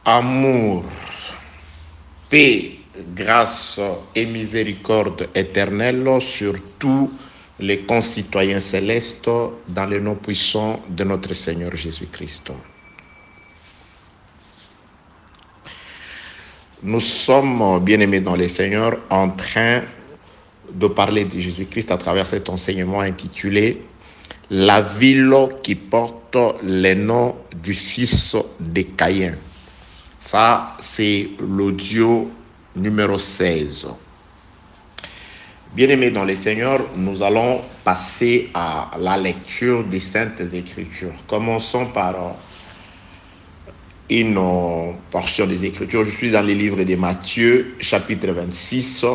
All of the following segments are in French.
Amour, paix, grâce et miséricorde éternelle sur tous les concitoyens célestes dans le nom puissant de notre Seigneur Jésus-Christ. Nous sommes, bien-aimés dans le Seigneur, en train de parler de Jésus-Christ à travers cet enseignement intitulé « La ville qui porte le nom du fils de Caïn ». Ça, c'est l'audio numéro 16. Bien-aimés dans le Seigneur, nous allons passer à la lecture des Saintes Écritures. Commençons par une portion des Écritures. Je suis dans les livres de Matthieu, chapitre 26,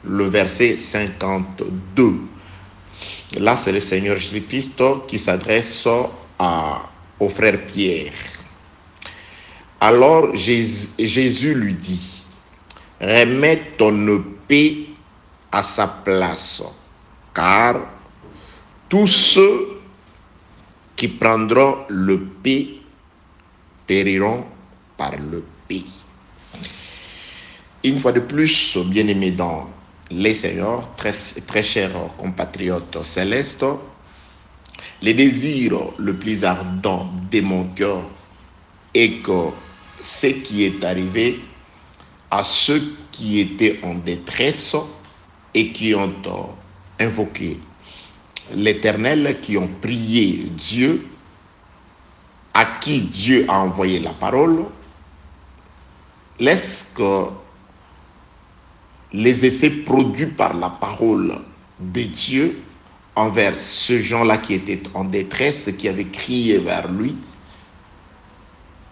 le verset 52. Là, c'est le Seigneur Jésus-Christ qui s'adresse au frère Pierre. Alors Jésus lui dit, « Remets ton épée à sa place, car tous ceux qui prendront l'épée périront par l'épée. » Une fois de plus, bien-aimés dans les Seigneurs, très chers compatriotes célestes, le désir le plus ardent de mon cœur est que ce qui est arrivé à ceux qui étaient en détresse et qui ont invoqué l'Éternel, qui ont prié Dieu, à qui Dieu a envoyé la parole, laisse que les effets produits par la parole de Dieu envers ces gens-là qui étaient en détresse, qui avaient crié vers lui,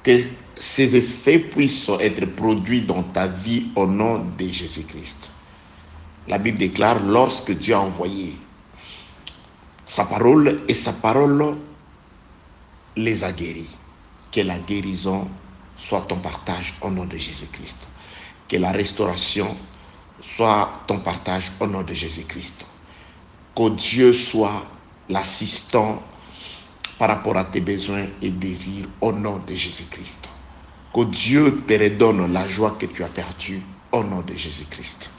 que ces effets puissent être produits dans ta vie au nom de Jésus-Christ. La Bible déclare, lorsque Dieu a envoyé sa parole, et sa parole les a guéris. Que la guérison soit ton partage au nom de Jésus-Christ. Que la restauration soit ton partage au nom de Jésus-Christ. Que Dieu soit l'assistant par rapport à tes besoins et désirs au nom de Jésus-Christ. Que Dieu te redonne la joie que tu as perdue au nom de Jésus-Christ.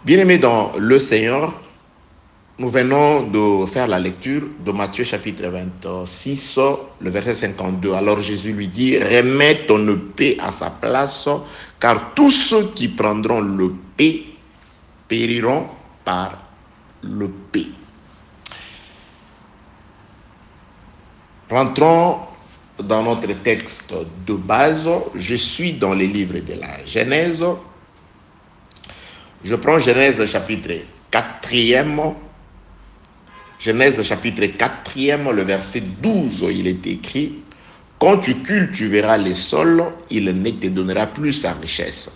Bien-aimés dans le Seigneur, nous venons de faire la lecture de Matthieu chapitre 26, le verset 52. Alors Jésus lui dit, « Remets ton épée à sa place, car tous ceux qui prendront l'épée périront par l'épée. » Rentrons dans notre texte de base. Je suis dans les livres de la Genèse. Je prends Genèse chapitre 4e. Genèse chapitre 4e, le verset 12, il est écrit, « Quand tu cultiveras les sols, il ne te donnera plus sa richesse.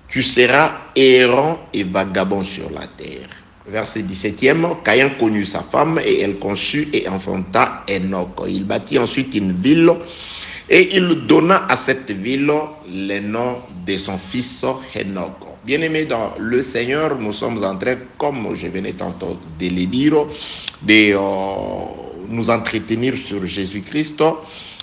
Tu seras errant et vagabond sur la terre. » Verset 17e, Caïn connut sa femme et elle conçut et enfanta Enoch. Il bâtit ensuite une ville et il donna à cette ville le nom de son fils Enoch. Bien-aimés dans le Seigneur, nous sommes en train, comme je venais tantôt de le dire, de nous entretenir sur Jésus-Christ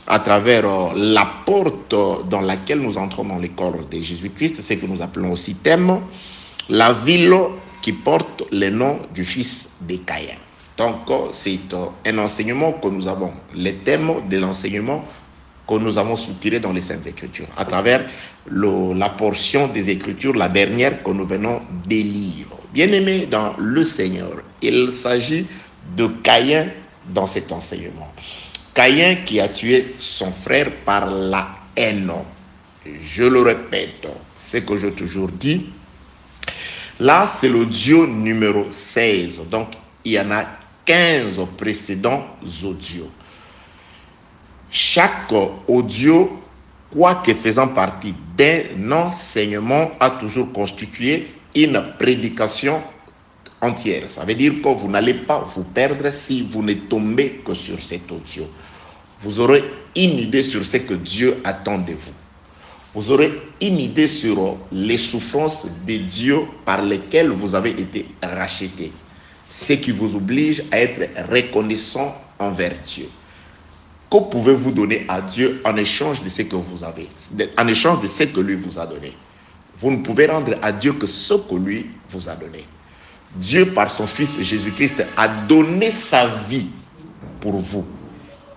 à travers la porte dans laquelle nous entrons dans le corps de Jésus-Christ, ce que nous appelons aussi thème, la ville qui porte le nom du fils de Caïn. Donc, c'est un enseignement que nous avons, le thème de l'enseignement que nous avons soutiré dans les Saintes Écritures, à travers la portion des Écritures, la dernière que nous venons de lire. Bien-aimés dans le Seigneur, il s'agit de Caïn dans cet enseignement. Caïn qui a tué son frère par la haine. Je le répète, ce que j'ai toujours dit. Là, c'est l'audio numéro 16. Donc, il y en a 15 précédents audios. Chaque audio, quoique faisant partie d'un enseignement, a toujours constitué une prédication entière. Ça veut dire que vous n'allez pas vous perdre si vous ne tombez que sur cet audio. Vous aurez une idée sur ce que Dieu attend de vous. Vous aurez une idée sur les souffrances de Dieu par lesquelles vous avez été rachetés. Ce qui vous oblige à être reconnaissant envers Dieu. que pouvez-vous donner à Dieu en échange de ce que vous avez, en échange de ce que lui vous a donné? Vous ne pouvez rendre à Dieu que ce que lui vous a donné. Dieu, par son Fils Jésus-Christ, a donné sa vie pour vous.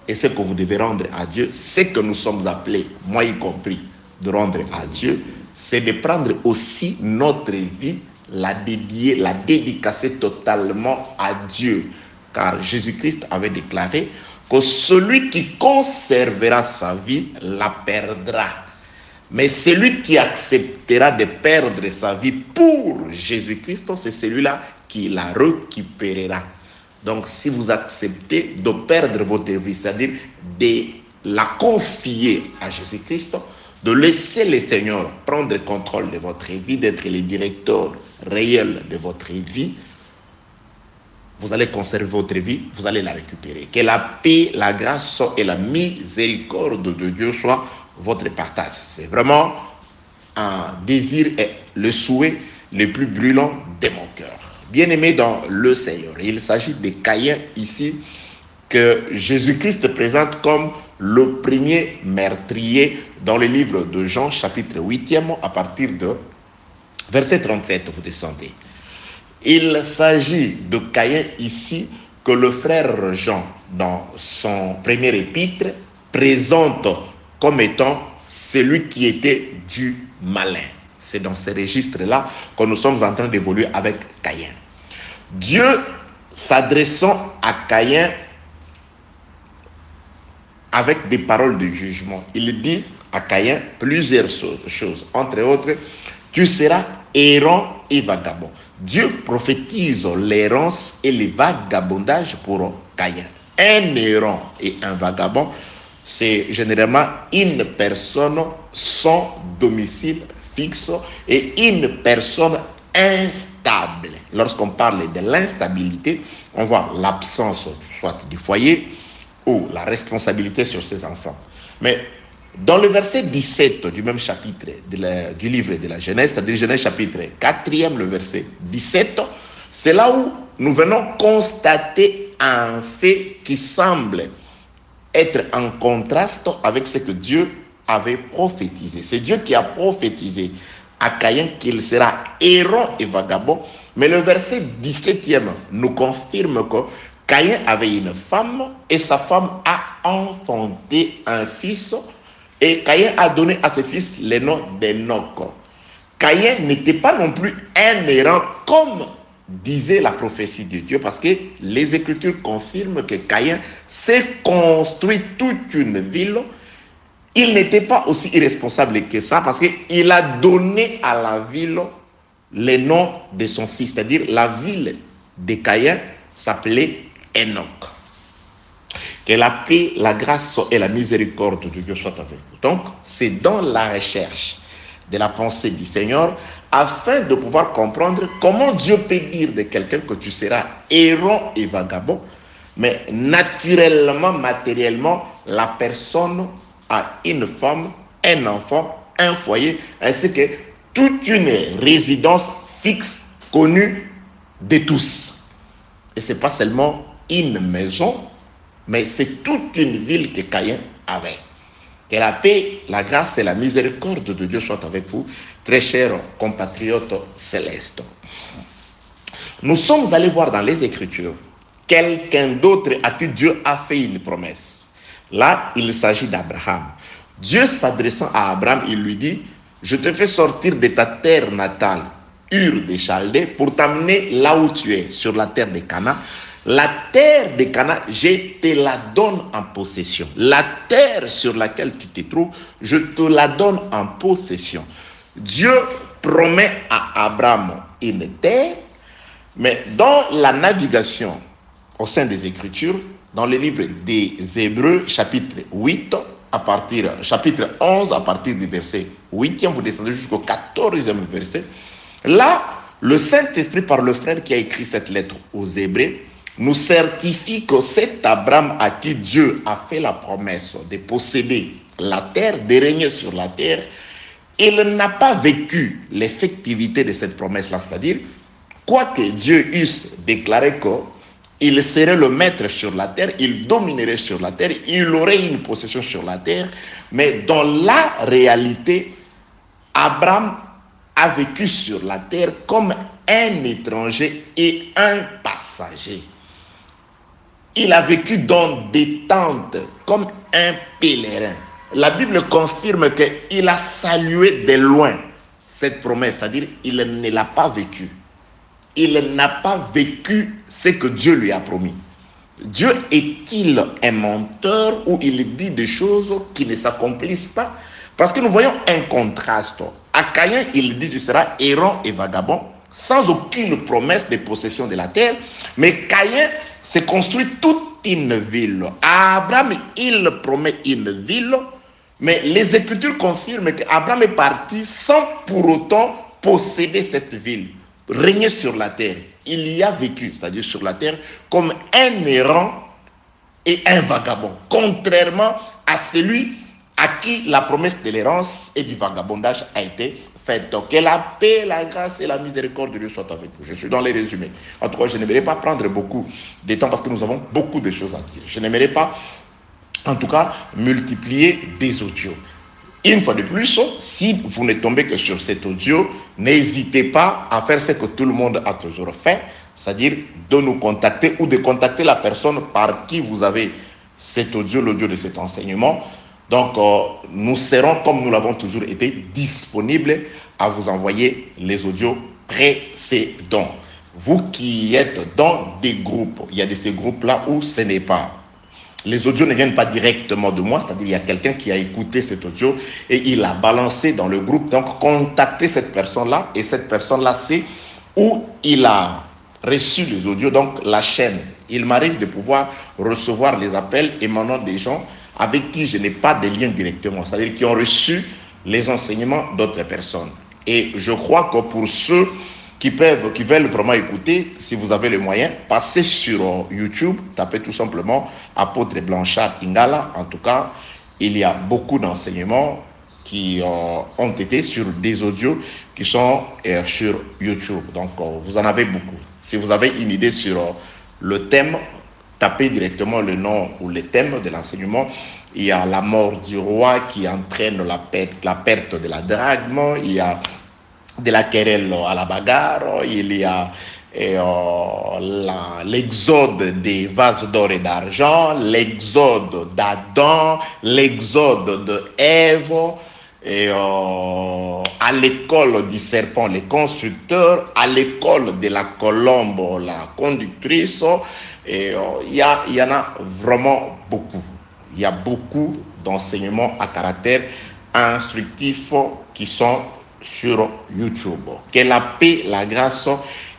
Et ce que vous devez rendre à Dieu, ce que nous sommes appelés, moi y compris, de rendre à Dieu, c'est de prendre aussi notre vie, la dédier, la dédicacer totalement à Dieu. Car Jésus-Christ avait déclaré que celui qui conservera sa vie la perdra. Mais celui qui acceptera de perdre sa vie pour Jésus-Christ, c'est celui-là qui la récupérera. Donc, si vous acceptez de perdre votre vie, c'est-à-dire de la confier à Jésus-Christ, de laisser le Seigneur prendre contrôle de votre vie, d'être le directeur réel de votre vie, vous allez conserver votre vie, vous allez la récupérer. Que la paix, la grâce et la miséricorde de Dieu soient votre partage. C'est vraiment un désir et le souhait le plus brûlant de mon cœur. Bien-aimé dans le Seigneur, il s'agit de Caïn ici que Jésus-Christ présente comme le premier meurtrier dans le livre de Jean, chapitre 8e, à partir de verset 37, vous descendez. Il s'agit de Caïn ici que le frère Jean, dans son premier épître, présente comme étant celui qui était du malin. C'est dans ce registre-là que nous sommes en train d'évoluer avec Caïn. Dieu, s'adressant à Caïn avec des paroles de jugement, il dit à Caïn plusieurs choses. Entre autres, tu seras errant et vagabond. Dieu prophétise l'errance et le vagabondage pour Caïn. Un errant et un vagabond, c'est généralement une personne sans domicile fixe et une personne instable. Lorsqu'on parle de l'instabilité, on voit l'absence soit du foyer ou la responsabilité sur ses enfants. Mais dans le verset 17 du même chapitre du livre de la Genèse, c'est-à-dire Genèse chapitre 4e, le verset 17, c'est là où nous venons constater un fait qui semble être en contraste avec ce que Dieu avait prophétisé. C'est Dieu qui a prophétisé à Caïn qu'il sera errant et vagabond. Mais le verset 17e nous confirme que Caïn avait une femme et sa femme a enfanté un fils. Et Caïn a donné à ce fils le nom d'Enoch. Caïn n'était pas non plus un errant comme disait la prophétie de Dieu, parce que les Écritures confirment que Caïn s'est construit toute une ville. Il n'était pas aussi irresponsable que ça, parce qu'il a donné à la ville le nom de son fils, c'est-à-dire la ville de Caïn s'appelait Enoch. Que la paix, la grâce et la miséricorde de Dieu soient avec vous. Donc, c'est dans la recherche de la pensée du Seigneur, afin de pouvoir comprendre comment Dieu peut dire de quelqu'un que tu seras errant et vagabond, mais naturellement, matériellement, la personne a une femme, un enfant, un foyer, ainsi que toute une résidence fixe, connue de tous. Et ce n'est pas seulement une maison, mais c'est toute une ville que Caïn avait. Que la paix, la grâce et la miséricorde de Dieu soient avec vous, très chers compatriotes célestes. Nous sommes allés voir dans les Écritures quelqu'un d'autre à qui Dieu a fait une promesse. Là, il s'agit d'Abraham. Dieu s'adressant à Abraham, il lui dit, je te fais sortir de ta terre natale, Ur des Chaldées, pour t'amener là où tu es, sur la terre de Canaan. La terre de Canaan, je te la donne en possession. La terre sur laquelle tu te trouves, je te la donne en possession. Dieu promet à Abraham une terre, mais dans la navigation au sein des Écritures, dans le livre des Hébreux, chapitre 8, chapitre 11, à partir du verset 8e, vous descendez jusqu'au 14e verset. Là, le Saint-Esprit, par le frère qui a écrit cette lettre aux Hébreux, nous certifie que cet Abraham à qui Dieu a fait la promesse de posséder la terre, de régner sur la terre, il n'a pas vécu l'effectivité de cette promesse-là. C'est-à-dire, quoique Dieu eusse déclaré il serait le maître sur la terre, il dominerait sur la terre, il aurait une possession sur la terre. Mais dans la réalité, Abraham a vécu sur la terre comme un étranger et un passager. Il a vécu dans des tentes comme un pèlerin. La Bible confirme qu'il a salué de loin cette promesse, c'est-à-dire il ne l'a pas vécu. Il n'a pas vécu ce que Dieu lui a promis. Dieu est-il un menteur ou il dit des choses qui ne s'accomplissent pas? Parce que nous voyons un contraste. À Caïn, il dit tu seras errant et vagabond, sans aucune promesse de possession de la terre. Mais Caïn s'est construit toute une ville. À Abraham, il promet une ville, mais les Écritures confirment qu'Abraham est parti sans pour autant posséder cette ville, régner sur la terre. Il y a vécu, c'est-à-dire sur la terre, comme un errant et un vagabond, contrairement à celui à qui la promesse de l'errance et du vagabondage a été faite. Donc, que la paix, la grâce et la miséricorde de Dieu soient avec vous. Je suis dans les résumés. En tout cas, je n'aimerais pas prendre beaucoup de temps parce que nous avons beaucoup de choses à dire. Je n'aimerais pas, en tout cas, multiplier des audios. Une fois de plus, si vous ne tombez que sur cet audio, n'hésitez pas à faire ce que tout le monde a toujours fait, c'est-à-dire de nous contacter ou de contacter la personne par qui vous avez cet audio, l'audio de cet enseignement. Donc, nous serons, comme nous l'avons toujours été, disponibles à vous envoyer les audios précédents. Vous qui êtes dans des groupes, il y a de ces groupes-là où ce n'est pas. Les audios ne viennent pas directement de moi, c'est-à-dire il y a quelqu'un qui a écouté cet audio et il a balancé dans le groupe. Donc, contactez cette personne-là et cette personne-là sait où il a reçu les audios, donc la chaîne. Il m'arrive de pouvoir recevoir les appels émanant des gens avec qui je n'ai pas de lien directement, c'est-à-dire qui ont reçu les enseignements d'autres personnes. Et je crois que pour ceux qui veulent vraiment écouter, si vous avez les moyens, passez sur YouTube, tapez tout simplement Apôtre Blanchard Ingala. En tout cas, il y a beaucoup d'enseignements qui ont été sur des audios qui sont sur YouTube. Donc, vous en avez beaucoup. Si vous avez une idée sur le thème, tapez directement le nom ou le thème de l'enseignement. Il y a la mort du roi qui entraîne la perte de la drachme. Il y a de la querelle à la bagarre. Il y a l'exode des vases d'or et d'argent, l'exode d'Adam, l'exode de Ève. Et à l'école du serpent, les constructeurs, à l'école de la colombe, la conductrice. Et il y en a vraiment beaucoup. Il y a beaucoup d'enseignements à caractère instructif qui sont sur YouTube. Que la paix, la grâce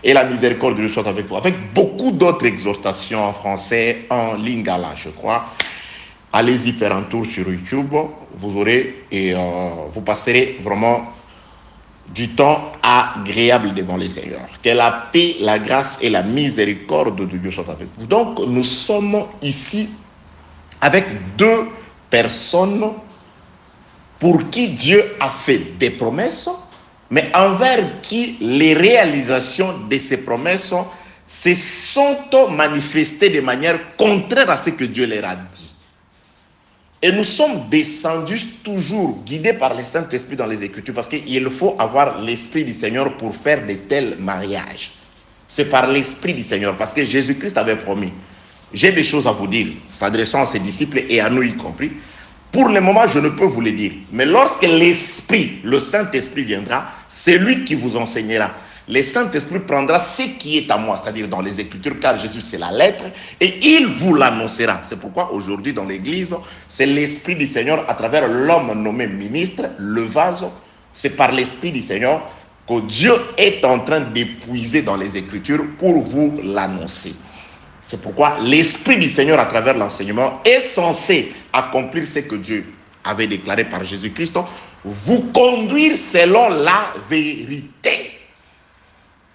et la miséricorde de Dieu soient avec vous. Avec beaucoup d'autres exhortations en français, en lingala, je crois. Allez-y faire un tour sur YouTube. Vous aurez et vous passerez vraiment du temps agréable devant les Seigneurs. Que la paix, la grâce et la miséricorde de Dieu soient avec vous. Donc, nous sommes ici avec deux personnes pour qui Dieu a fait des promesses, mais envers qui les réalisations de ces promesses se sont manifestées de manière contraire à ce que Dieu leur a dit. Et nous sommes descendus toujours guidés par le Saint-Esprit dans les Écritures, parce qu'il faut avoir l'Esprit du Seigneur pour faire de tels mariages. C'est par l'Esprit du Seigneur, parce que Jésus-Christ avait promis. J'ai des choses à vous dire, s'adressant à ses disciples et à nous y compris. Pour le moment, je ne peux vous le dire. Mais lorsque l'Esprit, le Saint-Esprit viendra, c'est lui qui vous enseignera. Le Saint-Esprit prendra ce qui est à moi, c'est-à-dire dans les Écritures, car Jésus c'est la lettre, et il vous l'annoncera. C'est pourquoi aujourd'hui dans l'Église, c'est l'Esprit du Seigneur à travers l'homme nommé ministre, le vase. C'est par l'Esprit du Seigneur que Dieu est en train d'épuiser dans les Écritures pour vous l'annoncer. C'est pourquoi l'Esprit du Seigneur à travers l'enseignement est censé accomplir ce que Dieu avait déclaré par Jésus-Christ, vous conduire selon la vérité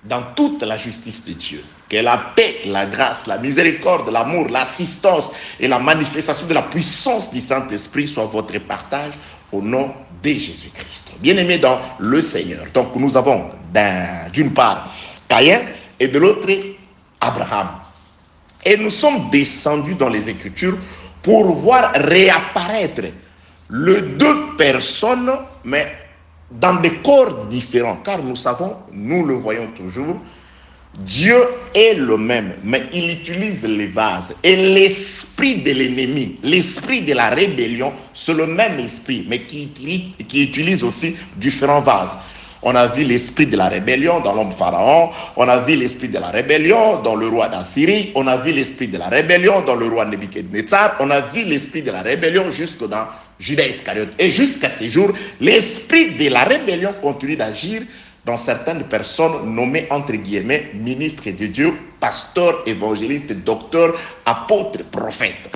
dans toute la justice de Dieu. Que la paix, la grâce, la miséricorde, l'amour, l'assistance et la manifestation de la puissance du Saint-Esprit soient votre partage au nom de Jésus-Christ. Bien-aimés dans le Seigneur. Donc nous avons d'une part Caïn et de l'autre Abraham. Et nous sommes descendus dans les Écritures pour voir réapparaître les deux personnes, mais dans des corps différents. Car nous savons, nous le voyons toujours, Dieu est le même, mais il utilise les vases. Et l'esprit de l'ennemi, l'esprit de la rébellion, c'est le même esprit, mais qui utilise aussi différents vases. On a vu l'esprit de la rébellion dans l'homme Pharaon, on a vu l'esprit de la rébellion dans le roi d'Assyrie, on a vu l'esprit de la rébellion dans le roi Nebuchadnezzar, on a vu l'esprit de la rébellion jusque dans Judas Iscariote. Et jusqu'à ce jour, l'esprit de la rébellion continue d'agir dans certaines personnes nommées entre guillemets ministres de Dieu, pasteurs, évangélistes, docteurs, apôtres, prophètes.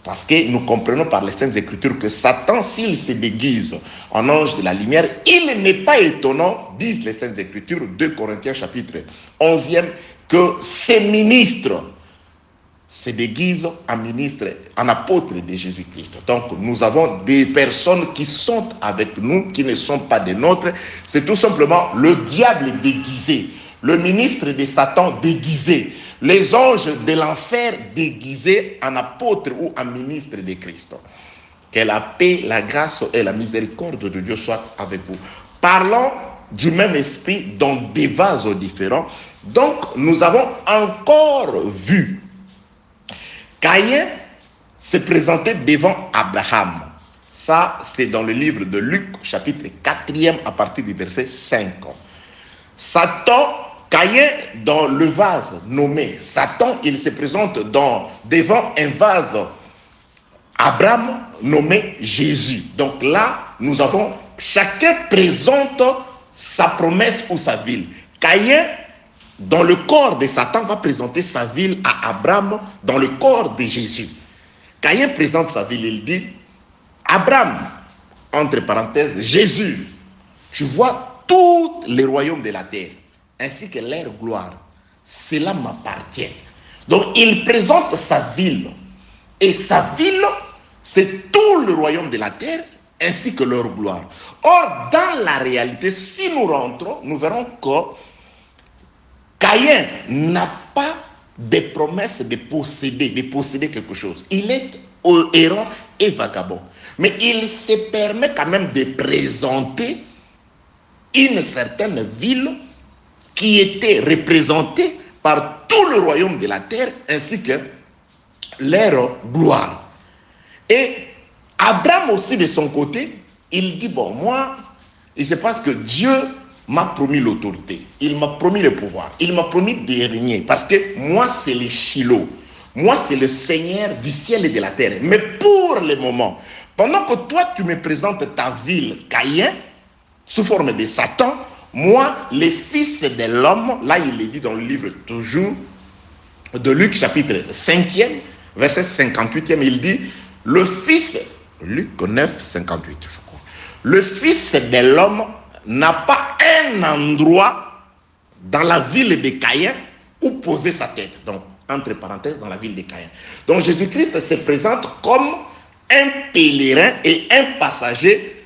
Parce que nous comprenons par les Saintes Écritures que Satan, s'il se déguise en ange de la lumière, il n'est pas étonnant, disent les Saintes Écritures, 2 Corinthiens chapitre 11e, que ces ministres se déguisent en ministres, en apôtres de Jésus-Christ. Donc nous avons des personnes qui sont avec nous, qui ne sont pas des nôtres. C'est tout simplement le diable déguisé, le ministre de Satan déguisé, les anges de l'enfer déguisés en apôtres ou en ministres de Christ. Que la paix, la grâce et la miséricorde de Dieu soient avec vous. Parlons du même esprit dans des vases différents. Donc nous avons encore vu Caïn s'est présenté devant Abraham. Ça, c'est dans le livre de Luc, chapitre 4e, à partir du verset 5. Satan, Caïn, dans le vase nommé Satan, il se présente devant un vase Abraham nommé Jésus. Donc là, nous avons, chacun présente sa promesse ou sa ville. Caïn, dans le corps de Satan, va présenter sa ville à Abraham dans le corps de Jésus. Caïn présente sa ville, il dit, Abraham, entre parenthèses, Jésus, tu vois tous les royaumes de la terre, ainsi que leur gloire, cela m'appartient. Donc il présente sa ville, et sa ville, c'est tout le royaume de la terre, ainsi que leur gloire. Or, dans la réalité, si nous rentrons, nous verrons que Caïn n'a pas de promesse de posséder quelque chose. Il est errant et vagabond. Mais il se permet quand même de présenter une certaine ville qui était représentée par tout le royaume de la terre ainsi que leur gloire. Et Abraham aussi de son côté, il dit, bon, moi, il se passe que Dieu m'a promis l'autorité, il m'a promis le pouvoir, il m'a promis de régner, parce que moi c'est le Shiloh, moi c'est le Seigneur du ciel et de la terre. Mais pour le moment, pendant que toi tu me présentes ta ville Caïn, sous forme de Satan, moi, le fils de l'homme, là il est dit dans le livre toujours de Luc chapitre 5e, verset 58e, il dit, le fils, Luc 9, 58 je crois, le fils de l'homme n'a pas un endroit dans la ville de Caïn où poser sa tête. Donc, entre parenthèses, dans la ville de Caïn. Donc, Jésus-Christ se présente comme un pèlerin et un passager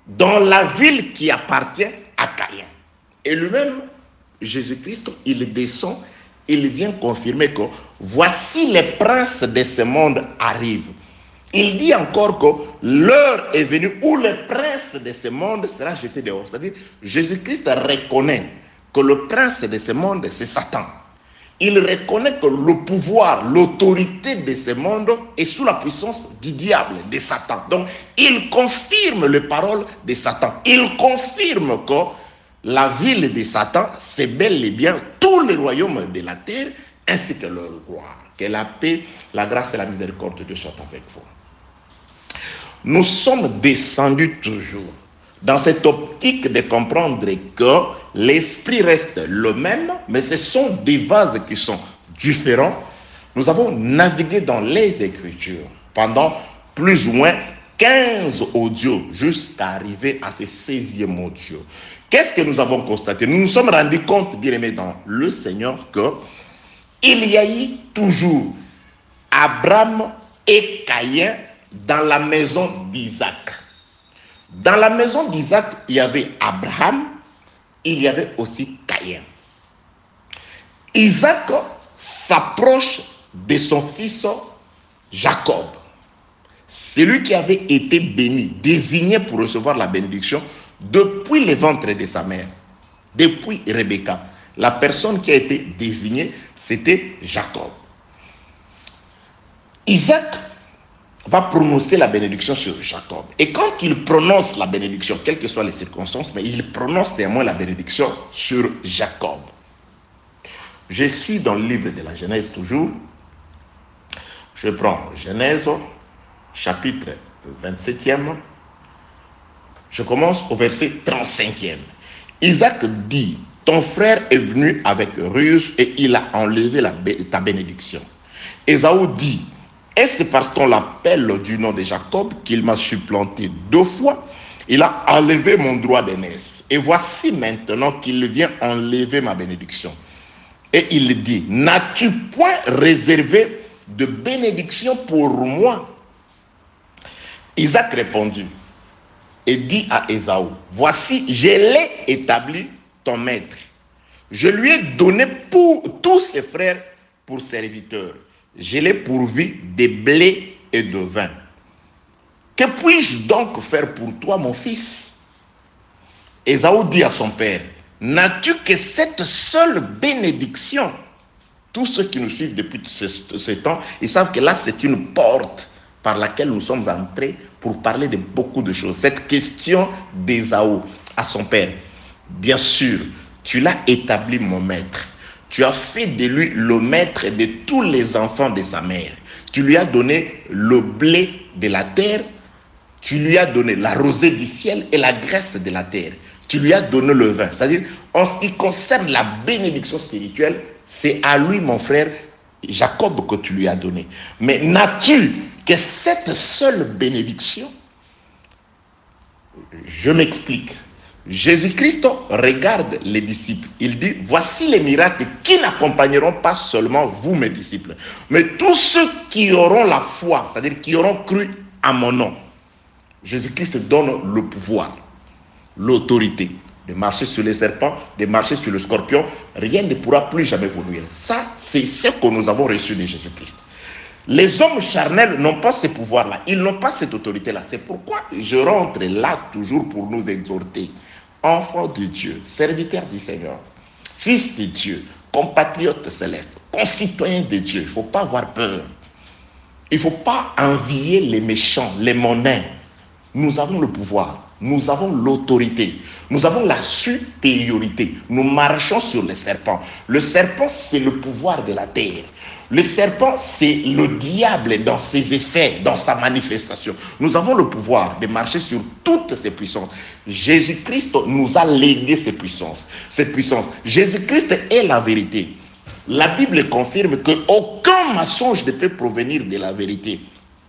dans la ville qui appartient à Caïn. Et lui-même, Jésus-Christ, il descend, il vient confirmer que voici les princes de ce monde arrivent. Il dit encore que l'heure est venue où le prince de ce monde sera jeté dehors. C'est-à-dire, Jésus-Christ reconnaît que le prince de ce monde, c'est Satan. Il reconnaît que le pouvoir, l'autorité de ce monde est sous la puissance du diable, de Satan. Donc, il confirme les paroles de Satan. Il confirme que la ville de Satan, c'est bel et bien tous les royaumes de la terre, ainsi que leur gloire. Que la paix, la grâce et la miséricorde de Dieu soient avec vous. Nous sommes descendus toujours dans cette optique de comprendre que l'esprit reste le même, mais ce sont des vases qui sont différents. Nous avons navigué dans les Écritures pendant plus ou moins 15 audios jusqu'à arriver à ce 16e audio. Qu'est-ce que nous avons constaté? Nous nous sommes rendus compte, bien aimés dans le Seigneur, que il y a eu toujours Abraham et Caïn dans la maison d'Isaac. Dans la maison d'Isaac, il y avait Abraham, il y avait aussi Caïn. Isaac s'approche de son fils Jacob. Celui qui avait été béni, désigné pour recevoir la bénédiction depuis le ventre de sa mère, depuis Rebecca. La personne qui a été désignée, c'était Jacob. Isaac va prononcer la bénédiction sur Jacob. Et quand il prononce la bénédiction, quelles que soient les circonstances, mais il prononce néanmoins la bénédiction sur Jacob. Je suis dans le livre de la Genèse toujours. Je prends Genèse, chapitre 27e. Je commence au verset 35e. Isaac dit, ton frère est venu avec ruse et il a enlevé ta bénédiction. Ésaü dit, est-ce parce qu'on l'appelle du nom de Jacob qu'il m'a supplanté 2 fois? Il a enlevé mon droit d'aînesse. Et voici maintenant qu'il vient enlever ma bénédiction. Et il dit, n'as-tu point réservé de bénédiction pour moi? Isaac répondit et dit à Ésaü, voici, je l'ai établi ton maître. Je lui ai donné pour tous ses frères pour serviteurs. Je l'ai pourvu de blé et de vin. Que puis-je donc faire pour toi, mon fils? Ésaü dit à son père, n'as-tu que cette seule bénédiction? Tous ceux qui nous suivent depuis ce temps, ils savent que là, c'est une porte par laquelle nous sommes entrés pour parler de beaucoup de choses. Cette question d'Ésaü à son père, bien sûr, tu l'as établi mon maître. Tu as fait de lui le maître de tous les enfants de sa mère. Tu lui as donné le blé de la terre, tu lui as donné la rosée du ciel et la graisse de la terre. Tu lui as donné le vin. C'est-à-dire, en ce qui concerne la bénédiction spirituelle, c'est à lui, mon frère, Jacob, que tu lui as donné. Mais n'as-tu que cette seule bénédiction? Je m'explique. Jésus-Christ regarde les disciples. Il dit, voici les miracles qui n'accompagneront pas seulement vous, mes disciples, mais tous ceux qui auront la foi, c'est-à-dire qui auront cru à mon nom. Jésus-Christ donne le pouvoir, l'autorité de marcher sur les serpents, de marcher sur le scorpion. Rien ne pourra plus jamais vous nuire. Ça, c'est ce que nous avons reçu de Jésus-Christ. Les hommes charnels n'ont pas ce pouvoir-là. Ils n'ont pas cette autorité-là. C'est pourquoi je rentre là toujours pour nous exhorter. Enfants de Dieu, serviteurs du Seigneur, fils de Dieu, compatriotes célestes, concitoyens de Dieu. Il ne faut pas avoir peur. Il ne faut pas envier les méchants, les monnains. Nous avons le pouvoir. Nous avons l'autorité. Nous avons la supériorité. Nous marchons sur les serpents. Le serpent, c'est le pouvoir de la terre. Le serpent, c'est le diable dans ses effets, dans sa manifestation. Nous avons le pouvoir de marcher sur toutes ces puissances. Jésus-Christ nous a légué ces puissances. Jésus-Christ est la vérité. La Bible confirme qu'aucun mensonge ne peut provenir de la vérité.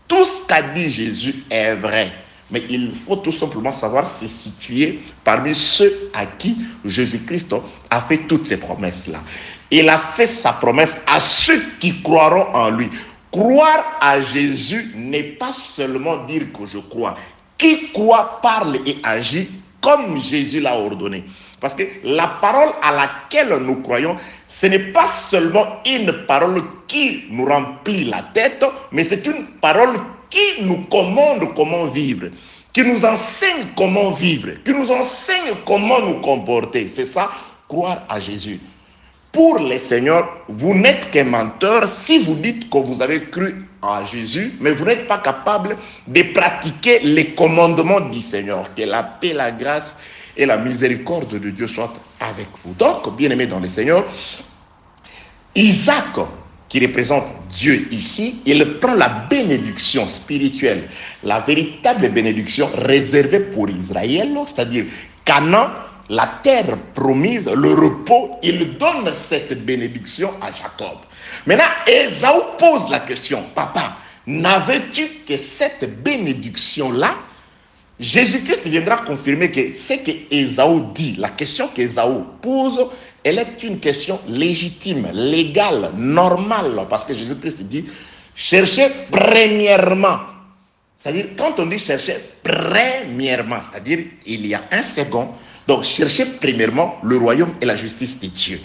Tout ce qu'a dit Jésus est vrai. Mais il faut tout simplement savoir se situer parmi ceux à qui Jésus-Christ a fait toutes ces promesses-là. Il a fait sa promesse à ceux qui croiront en lui. Croire à Jésus n'est pas seulement dire que je crois. Qui croit, parle et agit comme Jésus l'a ordonné. Parce que la parole à laquelle nous croyons, ce n'est pas seulement une parole qui nous remplit la tête, mais c'est une parole qui nous commande comment vivre, qui nous enseigne comment vivre, qui nous enseigne comment nous comporter. C'est ça, croire à Jésus. Pour les seigneurs, vous n'êtes qu'un menteur si vous dites que vous avez cru à Jésus, mais vous n'êtes pas capable de pratiquer les commandements du Seigneur. Que la paix, la grâce et la miséricorde de Dieu soient avec vous. Donc, bien-aimés dans le Seigneur, Isaac, qui représente Dieu ici, il prend la bénédiction spirituelle, la véritable bénédiction réservée pour Israël, c'est-à-dire Canaan, la terre promise, le repos. Il donne cette bénédiction à Jacob. Maintenant, Ésaü pose la question, papa, n'avais-tu que cette bénédiction-là? Jésus-Christ viendra confirmer que ce que Ésaü dit, la question qu'Ésaü pose, elle est une question légitime, légale, normale. Parce que Jésus-Christ dit, cherchez premièrement. C'est-à-dire, quand on dit chercher premièrement, c'est-à-dire, il y a un second. Donc, cherchez premièrement le royaume et la justice de Dieu.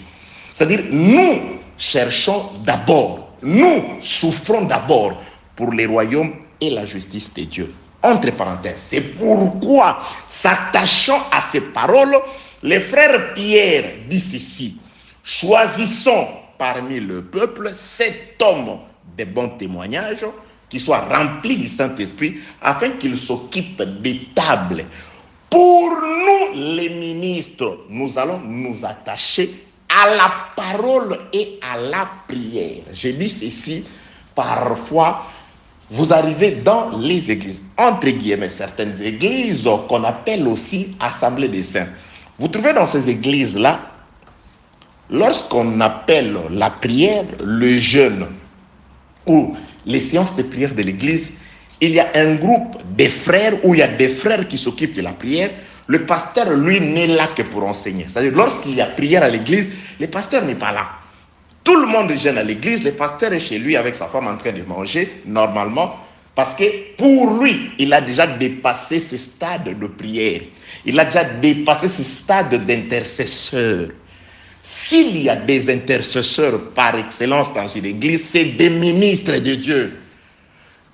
C'est-à-dire, nous cherchons d'abord nous souffrons d'abord pour les royaumes et la justice de Dieu. Entre parenthèses, c'est pourquoi, s'attachant à ces paroles, le frère Pierre dit ceci: choisissons parmi le peuple 7 hommes de bons témoignages, qui soient remplis du Saint-Esprit, afin qu'ils s'occupent des tables. Pour nous, les ministres, nous allons nous attacher à la parole et à la prière. Je dis ceci, parfois, vous arrivez dans les églises, entre guillemets, certaines églises qu'on appelle aussi assemblées des saints. Vous trouvez dans ces églises-là, lorsqu'on appelle la prière, le jeûne ou les séances de prière de l'église, il y a un groupe de frères où il y a des frères qui s'occupent de la prière. Le pasteur, lui, n'est là que pour enseigner. C'est-à-dire, lorsqu'il y a prière à l'église, le pasteur n'est pas là. Tout le monde jeûne à l'église, le pasteur est chez lui avec sa femme en train de manger, normalement, parce que pour lui, il a déjà dépassé ce stade de prière. Il a déjà dépassé ce stade d'intercesseur. S'il y a des intercesseurs par excellence dans une église, c'est des ministres de Dieu.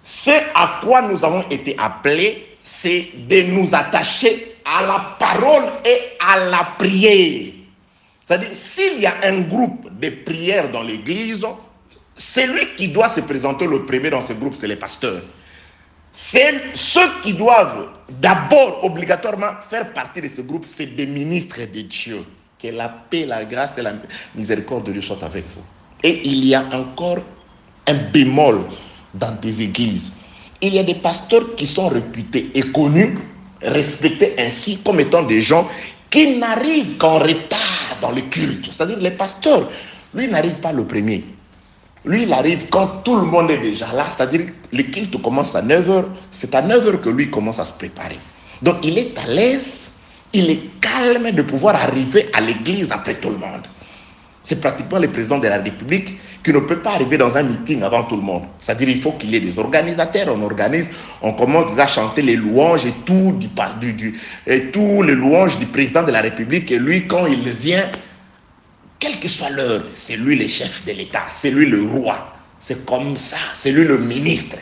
Ce à quoi nous avons été appelés, c'est de nous attacher à la parole et à la prière. C'est-à-dire, s'il y a un groupe de prière dans l'église, celui qui doit se présenter le premier dans ce groupe, c'est les pasteurs. C'est ceux qui doivent d'abord obligatoirement faire partie de ce groupe, c'est des ministres de Dieu. Que la paix, la grâce et la miséricorde de Dieu soient avec vous. Et il y a encore un bémol dans des églises. Il y a des pasteurs qui sont réputés et connus, respectés ainsi comme étant des gens qui n'arrivent qu'en retard dans le culte. C'est-à-dire les pasteurs, lui n'arrive pas le premier. Lui, il arrive quand tout le monde est déjà là. C'est-à-dire le culte commence à 9h. C'est à 9h que lui commence à se préparer. Donc il est à l'aise, il est calme de pouvoir arriver à l'église après tout le monde. C'est pratiquement le président de la République qui ne peut pas arriver dans un meeting avant tout le monde. C'est-à-dire qu'il faut qu'il y ait des organisateurs, on organise, on commence déjà à chanter les louanges et tout, tous les louanges du président de la République. Et lui, quand il vient, quelle que soit l'heure, c'est lui le chef de l'État, c'est lui le roi. C'est comme ça, c'est lui le ministre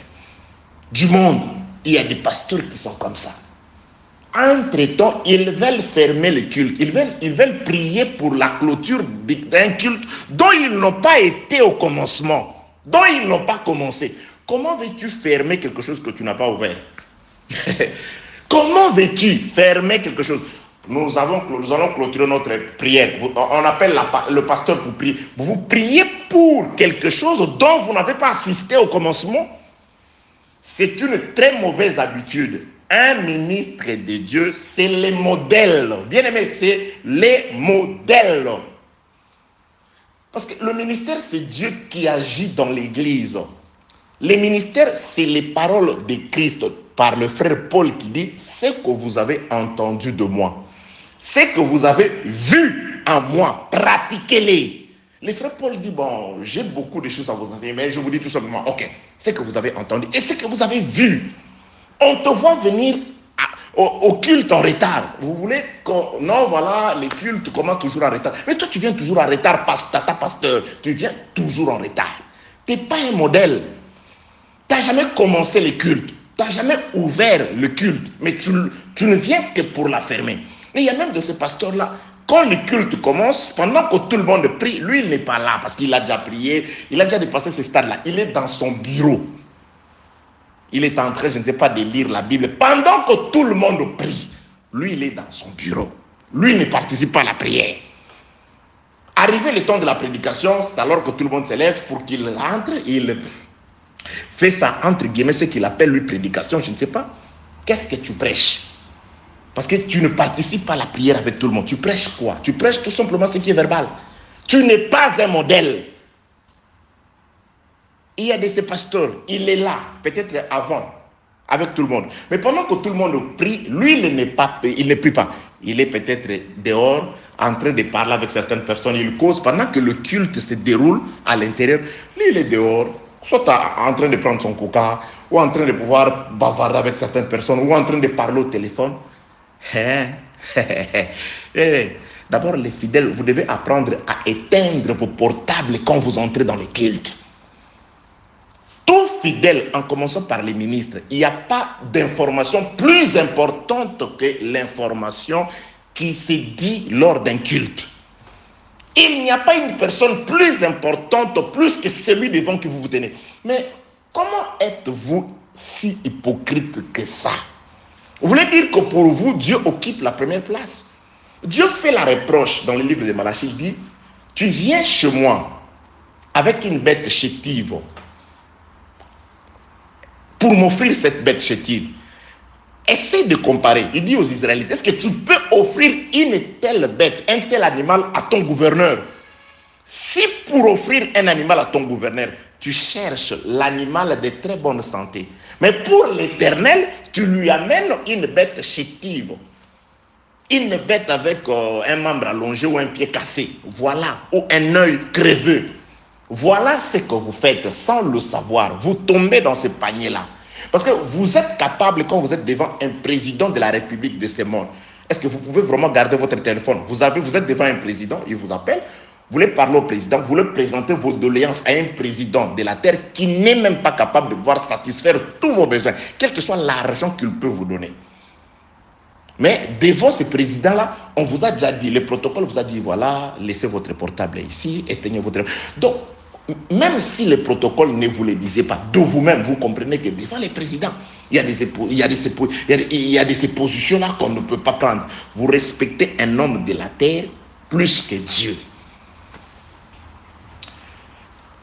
du monde. Il y a des pasteurs qui sont comme ça. Entre-temps, ils veulent fermer le culte. Ils veulent prier pour la clôture d'un culte dont ils n'ont pas été au commencement, dont ils n'ont pas commencé. Comment veux-tu fermer quelque chose que tu n'as pas ouvert? Comment veux-tu fermer quelque chose? Nous allons clôturer notre prière. On appelle le pasteur pour prier. Vous priez pour quelque chose dont vous n'avez pas assisté au commencement. C'est une très mauvaise habitude. Un ministre de Dieu, c'est les modèles. Bien aimé, c'est les modèles. Parce que le ministère, c'est Dieu qui agit dans l'église. Les ministères, c'est les paroles de Christ par le frère Paul qui dit: ce que vous avez entendu de moi, ce que vous avez vu en moi, pratiquez-les. Le frère Paul dit: bon, j'ai beaucoup de choses à vous enseigner, mais je vous dis tout simplement, ok, ce que vous avez entendu et ce que vous avez vu. On te voit venir au culte en retard. Vous voulez que... Non, voilà, les cultes commencent toujours en retard. Mais toi, tu viens toujours en retard, pasteur. Tu viens toujours en retard. Tu n'es pas un modèle. Tu n'as jamais commencé le culte. Tu n'as jamais ouvert le culte. Mais tu ne viens que pour la fermer. Et il y a même de ces pasteurs-là, quand le culte commence, pendant que tout le monde prie, lui, il n'est pas là parce qu'il a déjà prié. Il a déjà dépassé ce stade-là. Il est dans son bureau. Il est en train, je ne sais pas, de lire la Bible. Pendant que tout le monde prie, lui, il est dans son bureau. Lui, il ne participe pas à la prière. Arrivé le temps de la prédication, c'est alors que tout le monde s'élève pour qu'il rentre. Il fait ça, entre guillemets, ce qu'il appelle, lui, prédication. Je ne sais pas. Qu'est-ce que tu prêches? Parce que tu ne participes pas à la prière avec tout le monde. Tu prêches quoi? Tu prêches tout simplement ce qui est verbal. Tu n'es pas un modèle. Il y a de ces pasteurs, il est là, peut-être avant, avec tout le monde. Mais pendant que tout le monde prie, lui, il ne prie pas. Il est peut-être dehors, en train de parler avec certaines personnes. Il cause pendant que le culte se déroule à l'intérieur. Lui, il est dehors, soit en train de prendre son coca, ou en train de pouvoir bavarder avec certaines personnes, ou en train de parler au téléphone. D'abord, les fidèles, vous devez apprendre à éteindre vos portables quand vous entrez dans les cultes. fidèles, en commençant par les ministres, il n'y a pas d'information plus importante que l'information qui se dit lors d'un culte. Il n'y a pas une personne plus importante, plus que celui devant qui vous vous tenez. Mais comment êtes-vous si hypocrite que ça? Vous voulez dire que pour vous, Dieu occupe la première place? Dieu fait la reproche dans le livre de Malachie, il dit, tu viens chez moi avec une bête chétive pour m'offrir cette bête chétive. Essaie de comparer. Il dit aux Israélites, est-ce que tu peux offrir une telle bête, un tel animal à ton gouverneur? Si pour offrir un animal à ton gouverneur, tu cherches l'animal de très bonne santé, mais pour l'Éternel, tu lui amènes une bête chétive, une bête avec un membre allongé ou un pied cassé, voilà, ou un œil creveux. Voilà ce que vous faites sans le savoir. Vous tombez dans ce panier-là. Parce que vous êtes capable, quand vous êtes devant un président de la République de ce monde, est-ce que vous pouvez vraiment garder votre téléphone? Vous êtes devant un président, il vous appelle, vous voulez parler au président, vous voulez présenter vos doléances à un président de la terre qui n'est même pas capable de pouvoir satisfaire tous vos besoins, quel que soit l'argent qu'il peut vous donner. Mais devant ce président-là, on vous a déjà dit, le protocole vous a dit, voilà, laissez votre portable ici, éteignez votre... Donc, même si le protocole ne vous le disait pas, de vous-même, vous comprenez que devant les présidents, il y a des positions-là qu'on ne peut pas prendre. Vous respectez un homme de la terre plus que Dieu.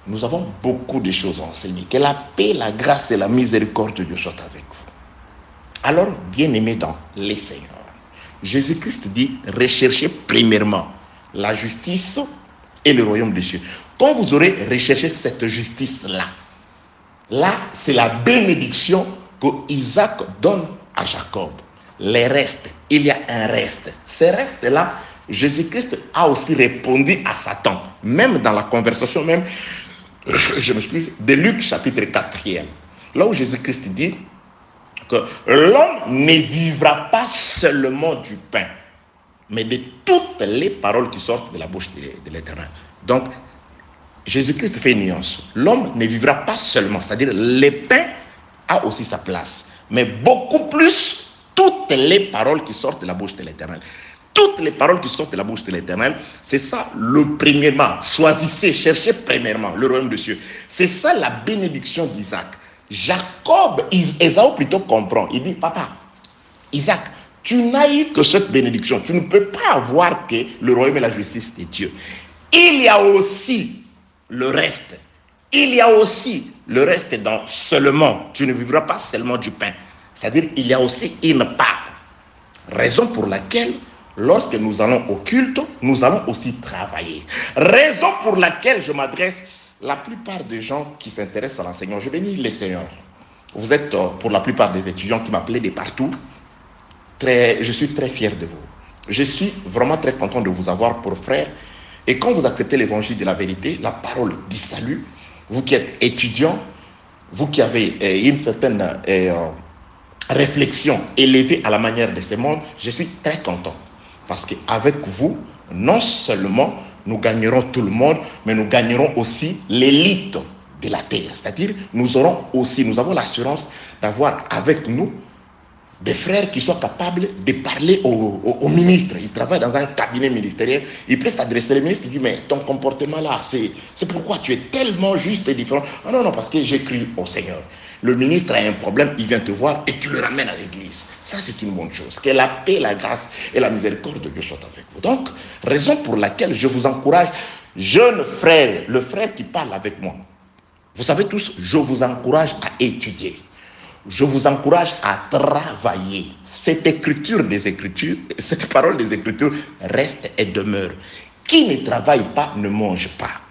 Nous avons beaucoup de choses à enseigner. Que la paix, la grâce et la miséricorde de Dieu soient avec vous. Alors, bien-aimés dans les Seigneurs, Jésus-Christ dit, recherchez premièrement la justice et le royaume des cieux. Quand vous aurez recherché cette justice-là, là, c'est la bénédiction que Isaac donne à Jacob. Les restes, il y a un reste. Ces restes-là, Jésus-Christ a aussi répondu à Satan, même dans la conversation même, je m'excuse, de Luc chapitre 4e, là où Jésus-Christ dit que l'homme ne vivra pas seulement du pain, mais de toutes les paroles qui sortent de la bouche de l'Éternel. Donc, Jésus-Christ fait une nuance. L'homme ne vivra pas seulement, c'est-à-dire le pain a aussi sa place, mais beaucoup plus toutes les paroles qui sortent de la bouche de l'Éternel. Toutes les paroles qui sortent de la bouche de l'Éternel, c'est ça le premièrement. Choisissez, cherchez premièrement le royaume de Dieu. C'est ça la bénédiction d'Isaac. Jacob, Ésaü plutôt comprend. Il dit, papa, Isaac, tu n'as eu que cette bénédiction. Tu ne peux pas avoir que le royaume et la justice de Dieu. Il y a aussi le reste. Il y a aussi le reste dans seulement. Tu ne vivras pas seulement du pain. C'est-à-dire, il y a aussi une part. Raison pour laquelle, lorsque nous allons au culte, nous allons aussi travailler. Raison pour laquelle je m'adresse la plupart des gens qui s'intéressent à l'enseignement. Je bénis les seigneurs. Vous êtes pour la plupart des étudiants qui m'appellent de partout. Je suis très fier de vous. Je suis vraiment très content de vous avoir pour frère. Et quand vous acceptez l'évangile de la vérité, la parole du salut, vous qui êtes étudiants, vous qui avez une certaine réflexion élevée à la manière de ce monde, je suis très content. Parce qu'avec vous, non seulement nous gagnerons tout le monde, mais nous gagnerons aussi l'élite de la terre. C'est-à-dire, nous avons l'assurance d'avoir avec nous des frères qui soient capables de parler au ministre. Il travaille dans un cabinet ministériel. Il peut s'adresser au ministre. Il dit, mais ton comportement là, c'est pourquoi tu es tellement juste et différent. Ah non, parce que j'écris au Seigneur. Le ministre a un problème, il vient te voir et tu le ramènes à l'église. Ça, c'est une bonne chose. Que la paix, la grâce et la miséricorde de Dieu soient avec vous. Donc, raison pour laquelle je vous encourage, jeunes frères, le frère qui parle avec moi. Vous savez tous, je vous encourage à étudier. Je vous encourage à travailler. Cette écriture des Écritures, cette parole des Écritures reste et demeure. Qui ne travaille pas ne mange pas.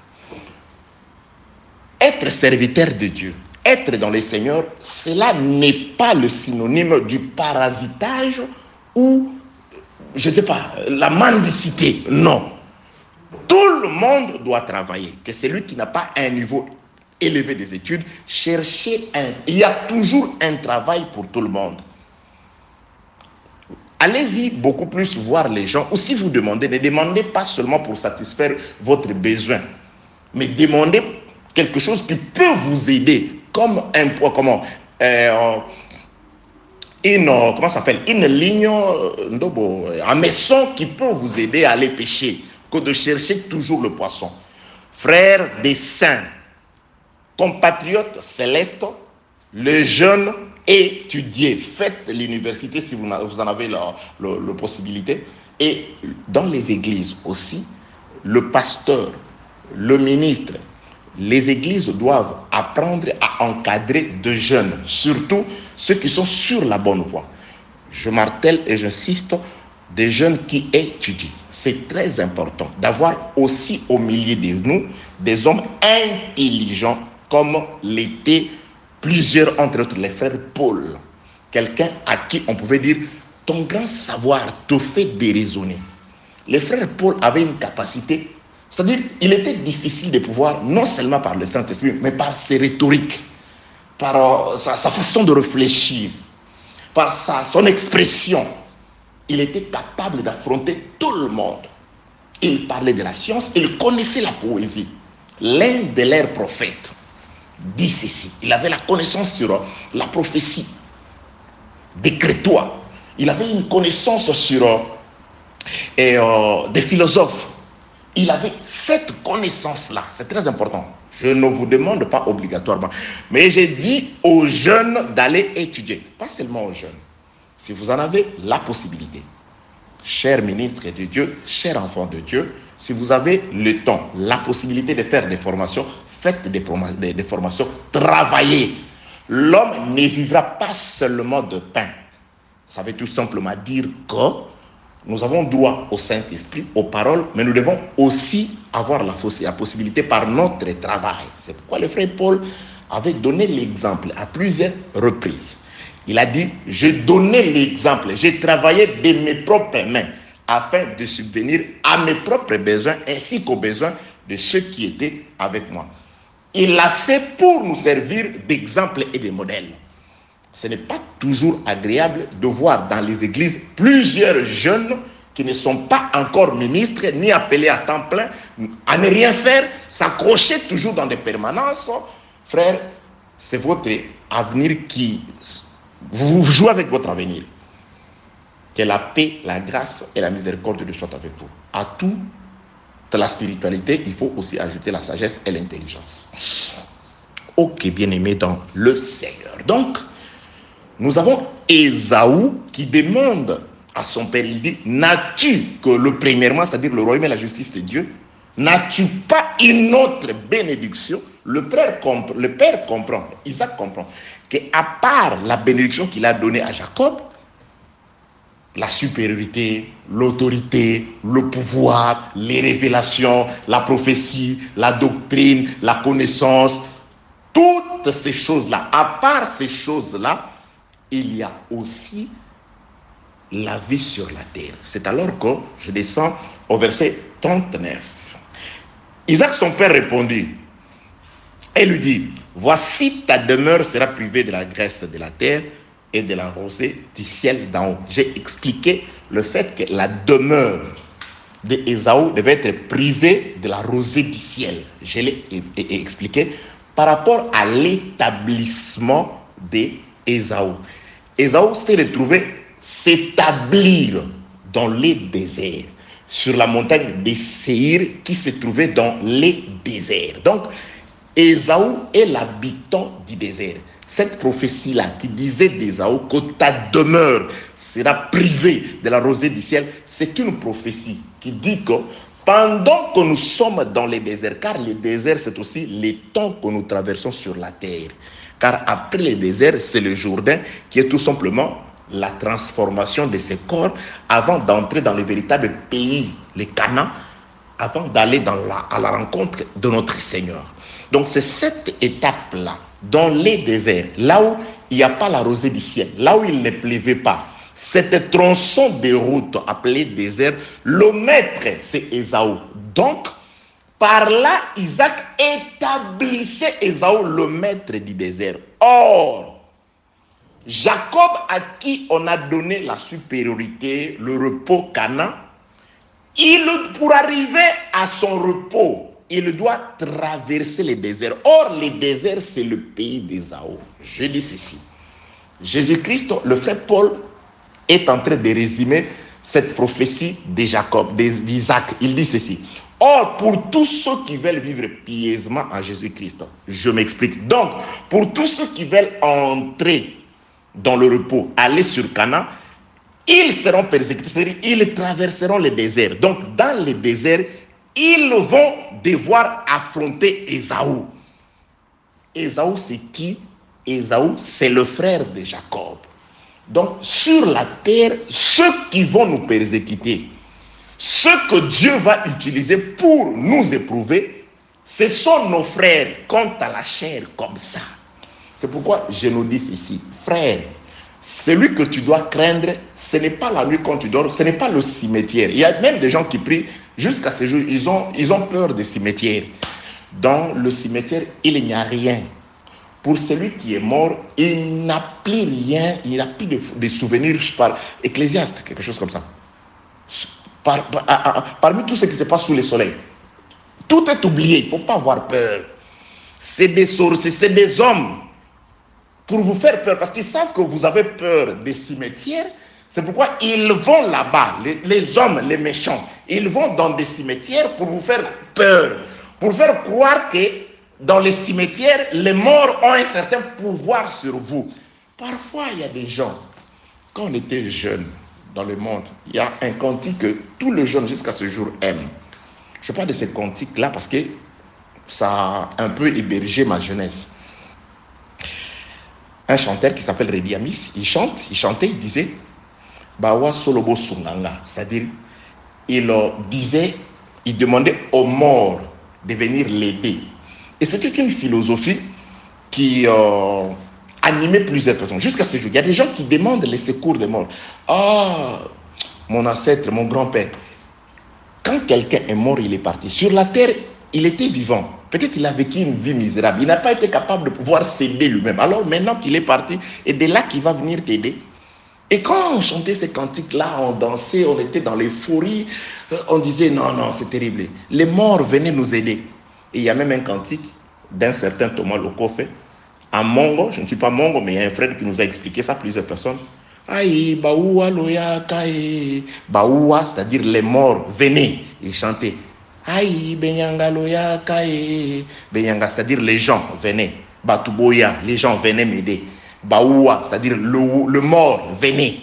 Être serviteur de Dieu, être dans le Seigneur, cela n'est pas le synonyme du parasitage ou, je ne sais pas, la mendicité. Non. Tout le monde doit travailler. Que celui qui n'a pas un niveau élevé des études, il y a toujours un travail pour tout le monde. Allez-y beaucoup plus voir les gens, ou si vous demandez, ne demandez pas seulement pour satisfaire votre besoin, mais demandez quelque chose qui peut vous aider comme un comment comment ça s'appelle, une ligne en maison qui peut vous aider à aller pêcher, que de chercher toujours le poisson. Frères des saints, compatriotes célestes, les jeunes, étudiez, faites l'université si vous en avez la possibilité. Et dans les églises aussi, le pasteur, le ministre, les églises doivent apprendre à encadrer de jeunes, surtout ceux qui sont sur la bonne voie. Je martèle et j'insiste, des jeunes qui étudient. C'est très important d'avoir aussi au milieu de nous des hommes intelligents comme l'étaient plusieurs entre autres les frères Paul. Quelqu'un à qui on pouvait dire ton grand savoir te fait déraisonner. Les frères Paul avaient une capacité, c'est-à-dire il était difficile de pouvoir, non seulement par le Saint-Esprit, mais par ses rhétoriques, par sa façon de réfléchir, par son expression. Il était capable d'affronter tout le monde. Il parlait de la science, il connaissait la poésie. L'un de leurs prophètes dit ceci. Il avait la connaissance sur la prophétie décrétoire. Il avait une connaissance sur des philosophes. Il avait cette connaissance-là. C'est très important. Je ne vous demande pas obligatoirement. Mais j'ai dit aux jeunes d'aller étudier. Pas seulement aux jeunes. Si vous en avez la possibilité. Chers ministres de Dieu, chers enfants de Dieu, si vous avez le temps, la possibilité de faire des formations, faites des formations, travaillez. L'homme ne vivra pas seulement de pain. Ça veut tout simplement dire que nous avons droit au Saint-Esprit, aux paroles, mais nous devons aussi avoir la possibilité par notre travail. C'est pourquoi le frère Paul avait donné l'exemple à plusieurs reprises. Il a dit, j'ai donné l'exemple, j'ai travaillé de mes propres mains afin de subvenir à mes propres besoins ainsi qu'aux besoins de ceux qui étaient avec moi. Il l'a fait pour nous servir d'exemple et de modèle. Ce n'est pas toujours agréable de voir dans les églises plusieurs jeunes qui ne sont pas encore ministres ni appelés à temps plein à ne rien faire, s'accrocher toujours dans des permanences. Frère, c'est votre avenir qui... Vous jouez avec votre avenir. Que la paix, la grâce et la miséricorde soient avec vous. À toute la spiritualité, il faut aussi ajouter la sagesse et l'intelligence. Ok, bien-aimé dans le Seigneur. Donc, nous avons Ésaü qui demande à son père, il dit, n'as-tu que le premièrement, c'est-à-dire le royaume et la justice de Dieu, n'as-tu pas une autre bénédiction? Le père comprend, Isaac comprend, qu'à part la bénédiction qu'il a donnée à Jacob, la supériorité, l'autorité, le pouvoir, les révélations, la prophétie, la doctrine, la connaissance, toutes ces choses-là, à part ces choses-là, il y a aussi la vie sur la terre. C'est alors que je descends au verset 39. Isaac, son père, répondit et lui dit, voici ta demeure sera privée de la graisse de la terre et de la rosée du ciel d'en haut. J'ai expliqué le fait que la demeure d'Ésaü devait être privée de la rosée du ciel. Je l'ai expliqué par rapport à l'établissement d'Ésaü. Ésaü s'est retrouvé s'établir dans les déserts, sur la montagne des Séir qui se trouvait dans les déserts. Donc, Ésaü est l'habitant du désert. Cette prophétie-là qui disait d'Ésaü que ta demeure sera privée de la rosée du ciel, c'est une prophétie qui dit que pendant que nous sommes dans les déserts, car les déserts c'est aussi les temps que nous traversons sur la terre, car après les déserts c'est le Jourdain qui est tout simplement la transformation de ce corps avant d'entrer dans le véritable pays, le Canaan, avant d'aller à la rencontre de notre Seigneur. Donc c'est cette étape-là, dans les déserts, là où il n'y a pas la rosée du ciel, là où il ne pleuvait pas, cette tronçon de route appelé désert, le maître c'est Ésaü. Donc, par là, Isaac établissait Ésaü le maître du désert. Or, Jacob à qui on a donné la supériorité, le repos Canaan, pour arriver à son repos, il doit traverser les déserts. Or, les déserts, c'est le pays d'Ésaü. Je dis ceci. Jésus-Christ, le frère Paul, est en train de résumer cette prophétie de Jacob, d'Isaac. Il dit ceci. Or, pour tous ceux qui veulent vivre pieusement en Jésus-Christ, je m'explique. Donc, pour tous ceux qui veulent entrer dans le repos, aller sur Canaan, ils seront persécutés, c'est-à-dire ils traverseront le désert. Donc, dans le désert, ils vont devoir affronter Ésaü. Ésaü, c'est qui? Ésaü, c'est le frère de Jacob. Donc, sur la terre, ceux qui vont nous persécuter, ceux que Dieu va utiliser pour nous éprouver, ce sont nos frères, quant à la chair, comme ça. C'est pourquoi je nous dis ceci, frère, celui que tu dois craindre, ce n'est pas la nuit quand tu dors, ce n'est pas le cimetière. Il y a même des gens qui prient jusqu'à ce jour, ils ont peur des cimetières. Dans le cimetière, il n'y a rien. Pour celui qui est mort, il n'a plus rien, il n'a plus de souvenirs par Ecclésiaste, quelque chose comme ça. Parmi tout ce qui se passe sous le soleil, tout est oublié, il ne faut pas avoir peur. C'est des sorciers, c'est des hommes pour vous faire peur, parce qu'ils savent que vous avez peur des cimetières. C'est pourquoi ils vont là-bas, les hommes, les méchants, ils vont dans des cimetières pour vous faire peur, pour faire croire que dans les cimetières, les morts ont un certain pouvoir sur vous. Parfois, il y a des gens, quand on était jeune dans le monde, il y a un cantique que tous les jeunes jusqu'à ce jour aiment. Je parle de ce cantique-là parce que ça a un peu hébergé ma jeunesse. Un chanteur qui s'appelle Redi Amis, il chantait, il disait Bawa Solobo Sunganga, c'est-à-dire il disait, il demandait aux morts de venir l'aider. Et c'était une philosophie qui animait plusieurs personnes. Jusqu'à ce jour, il y a des gens qui demandent les secours des morts. Ah, mon ancêtre, mon grand-père, quand quelqu'un est mort, il est parti. Sur la terre, il était vivant. Peut-être qu'il a vécu une vie misérable. Il n'a pas été capable de pouvoir s'aider lui-même. Alors maintenant qu'il est parti, et de là qu'il va venir t'aider. Et quand on chantait ces cantiques-là, on dansait, on était dans l'euphorie, on disait non, non, c'est terrible. Les morts venaient nous aider. Et il y a même un cantique d'un certain Thomas Lokofe, en Mongo, je ne suis pas Mongo, mais il y a un frère qui nous a expliqué ça, plusieurs personnes. Aïe, Baoua, Loya, Kae. Baoua, c'est-à-dire les morts, venaient, ils chantaient. Aïe, Benyanga, Loya, Kae. Benyanga, c'est-à-dire les gens venaient. Batuboya, les gens venaient m'aider. Baoua, c'est-à-dire le mort, venait.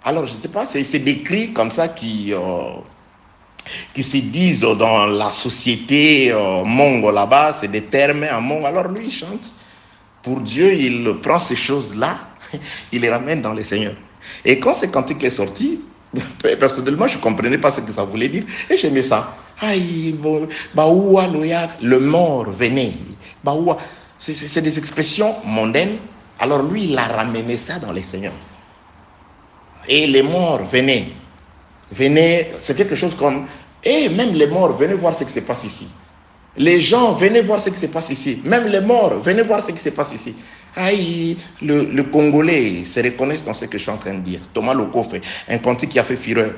Alors, je ne sais pas, c'est des cris comme ça qui se disent dans la société mongo là-bas, c'est des termes en mongo. Alors lui, il chante. Pour Dieu, il prend ces choses-là, il les ramène dans le Seigneur. Et quand ce cantique est sorti, personnellement, je ne comprenais pas ce que ça voulait dire. Et j'aimais ça. Aïe, baoua, loya, le mort venait. Baoua, c'est des expressions mondaines. Alors lui, il a ramené ça dans le Seigneur. Et les morts venaient. Venez, c'est quelque chose comme, et même les morts, venez voir ce qui se passe ici. Les gens, venez voir ce qui se passe ici. Même les morts, venez voir ce qui se passe ici. Aïe, le Congolais se reconnaissent dans ce que je suis en train de dire. Thomas Lokofe, un cantique qui a fait fureur.